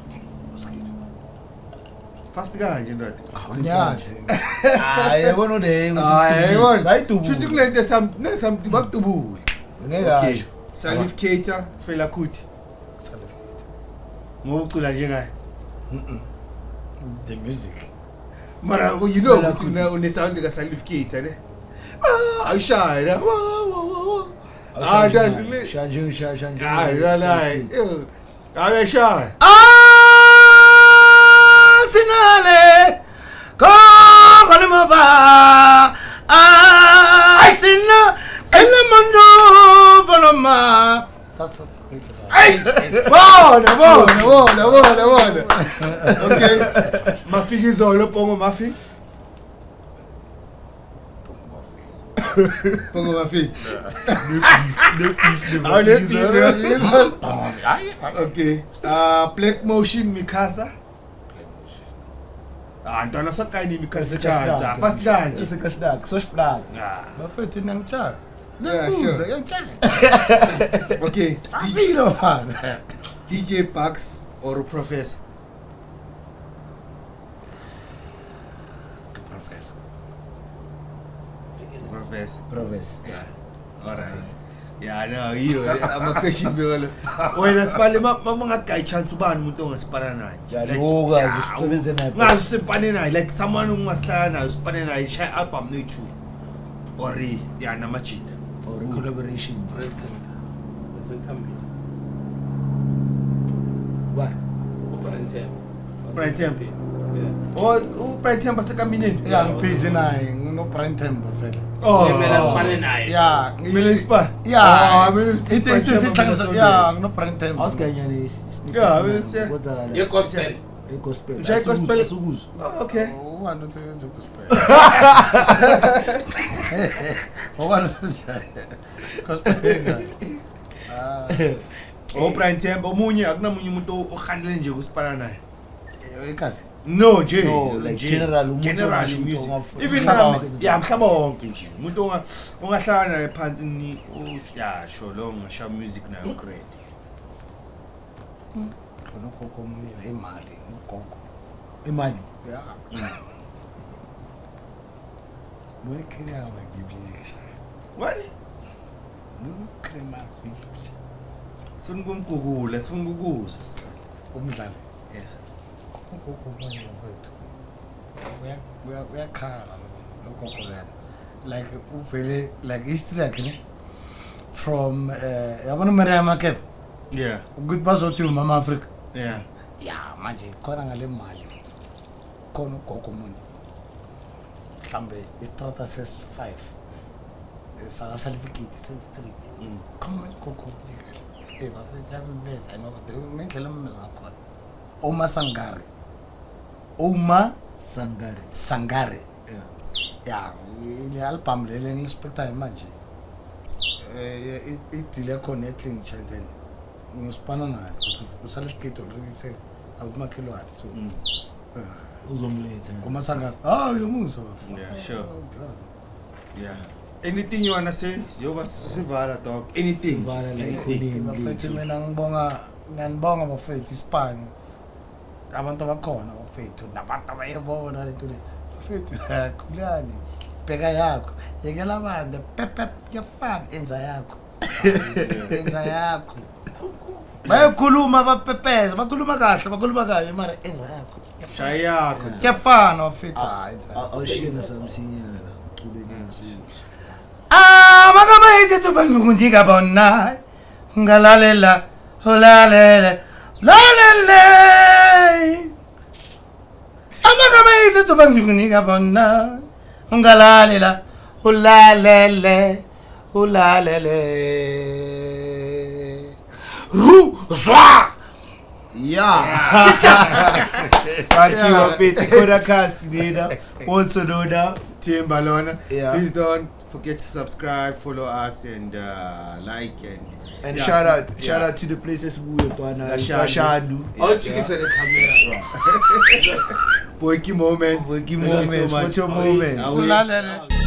Fast kanje ndoda. Nyazi. Yabona le. Yabona. Bayidubu. Futhi kulento something bakudubule. Ngeke Okay. asho. Salif Keita, Fela Kuti. Ngokucula njengaye. The music. Mara you know Fela ukuthi une sound like Salif Keita ne. Awushaya. Dadle. Shanje. Yala. Aweshaya. Sinale. Kokonimaba. Sina. Elemondo Vanoma. That's a Bona. Okay. Mafikizolo pongo mafi. Pongo mafi. Okay. Black Motion Mikasa. Ntwana sakayini Mikasa chance. Fast kanje. Isikasidak. Soshplug. Bafethu nangitsha. Yeah, sure. Ngiyangitsha. Okay. Afilo mfana. DJ Bucks or Professor? Professor. Yeah. Alright. Yeah, no, I'm a question girl. Wena sipale mangathi guy chance ubani umuntu ongasipana naye. Yaloka usebenze naye. Ngazi usipane naye like someone ungasihlala naye usipane naye share album nethu. Or yeah namajita. Or collaboration. It's in Tambi. What? Brian Temp. Yeah. Oh, Brian Temp sekaminen. Yeah, ngibhizi naye ngino Brian Temba vele. Yeah, Mina ispa. yeah. Mina It is it yeah, ngino Brian Temba. Awusiganya ne. Yeah, bese. Kwenzakala. Ye gospel. Gospel. Nje gospel. Asukuzwa. Okay. Wani uthi wenza gospel. Wani gospel. Oh Brian Temp omunye akunamunye umuntu ohanele nje kusipana naye. Ekazi. No, Jay. No, like general music. Even mhlaba wonke nje. Umuntu ongahlala naye phansi ni sho lo ngasha music nayo great. Khona gogo munye imali, ugogo. Imali. Yeah. Mwini kenya ngibizisha. What? Krema ngibizisha. Sifuna kumgugula, sifuna ukuzwa. Umdlalo. Yeah. Gogo munye wethu. Uyakhala lo gogo lana. Like uvele like history yakhe from yabona Mariama ke. Yeah. Good bazothi uMama Africa. Yeah. Yeah, manje khona ngale mali. Khona ugogo munye. Mhlambe istrata ses 5. Saka certificate 73. Come gogo dikele. Bafika mbeza nokuthi ngendlela ngakho. Oma Sangare. Sangare. Yeah, ile album lele ngispecta manje. Idile connecting channel. Ngispana naye certificate already say akumakhelwane so uzomletha Oma Sangare. Yomuso bafuna. Yeah, sure. Yeah. Anything you wanna say? Yoba sivala dog. Anything. Sivala la economy Bafethu mina ngiyanibonga bafethu isipani. Abantu abakhona bafethu nabantu abayebona lento le. Bafethu khulani. Bheka yakho. Yekela abantu pepe yafana enza yakho. Enza yakho. Bayakhuluma bapepeza, bakhuluma kahle mara enza yakho. Shaya yakho. Kuyafana bafethu. awushina samsinyana uqhubekela sibili Magama izethu bangikundika bona. Ngalalela, olalele. Lalele. Magama izethu bangikundika bona. Ngalalela, olalele. Zwa. yeah Pete Kona cast nina also know now Timbalona. Yeah. Please don't forget to subscribe, follow us, and like and and shout out to the places we were Shandu. Awujikise le camera. Boyki moments. Wiki moments, what your moments? Ulalele.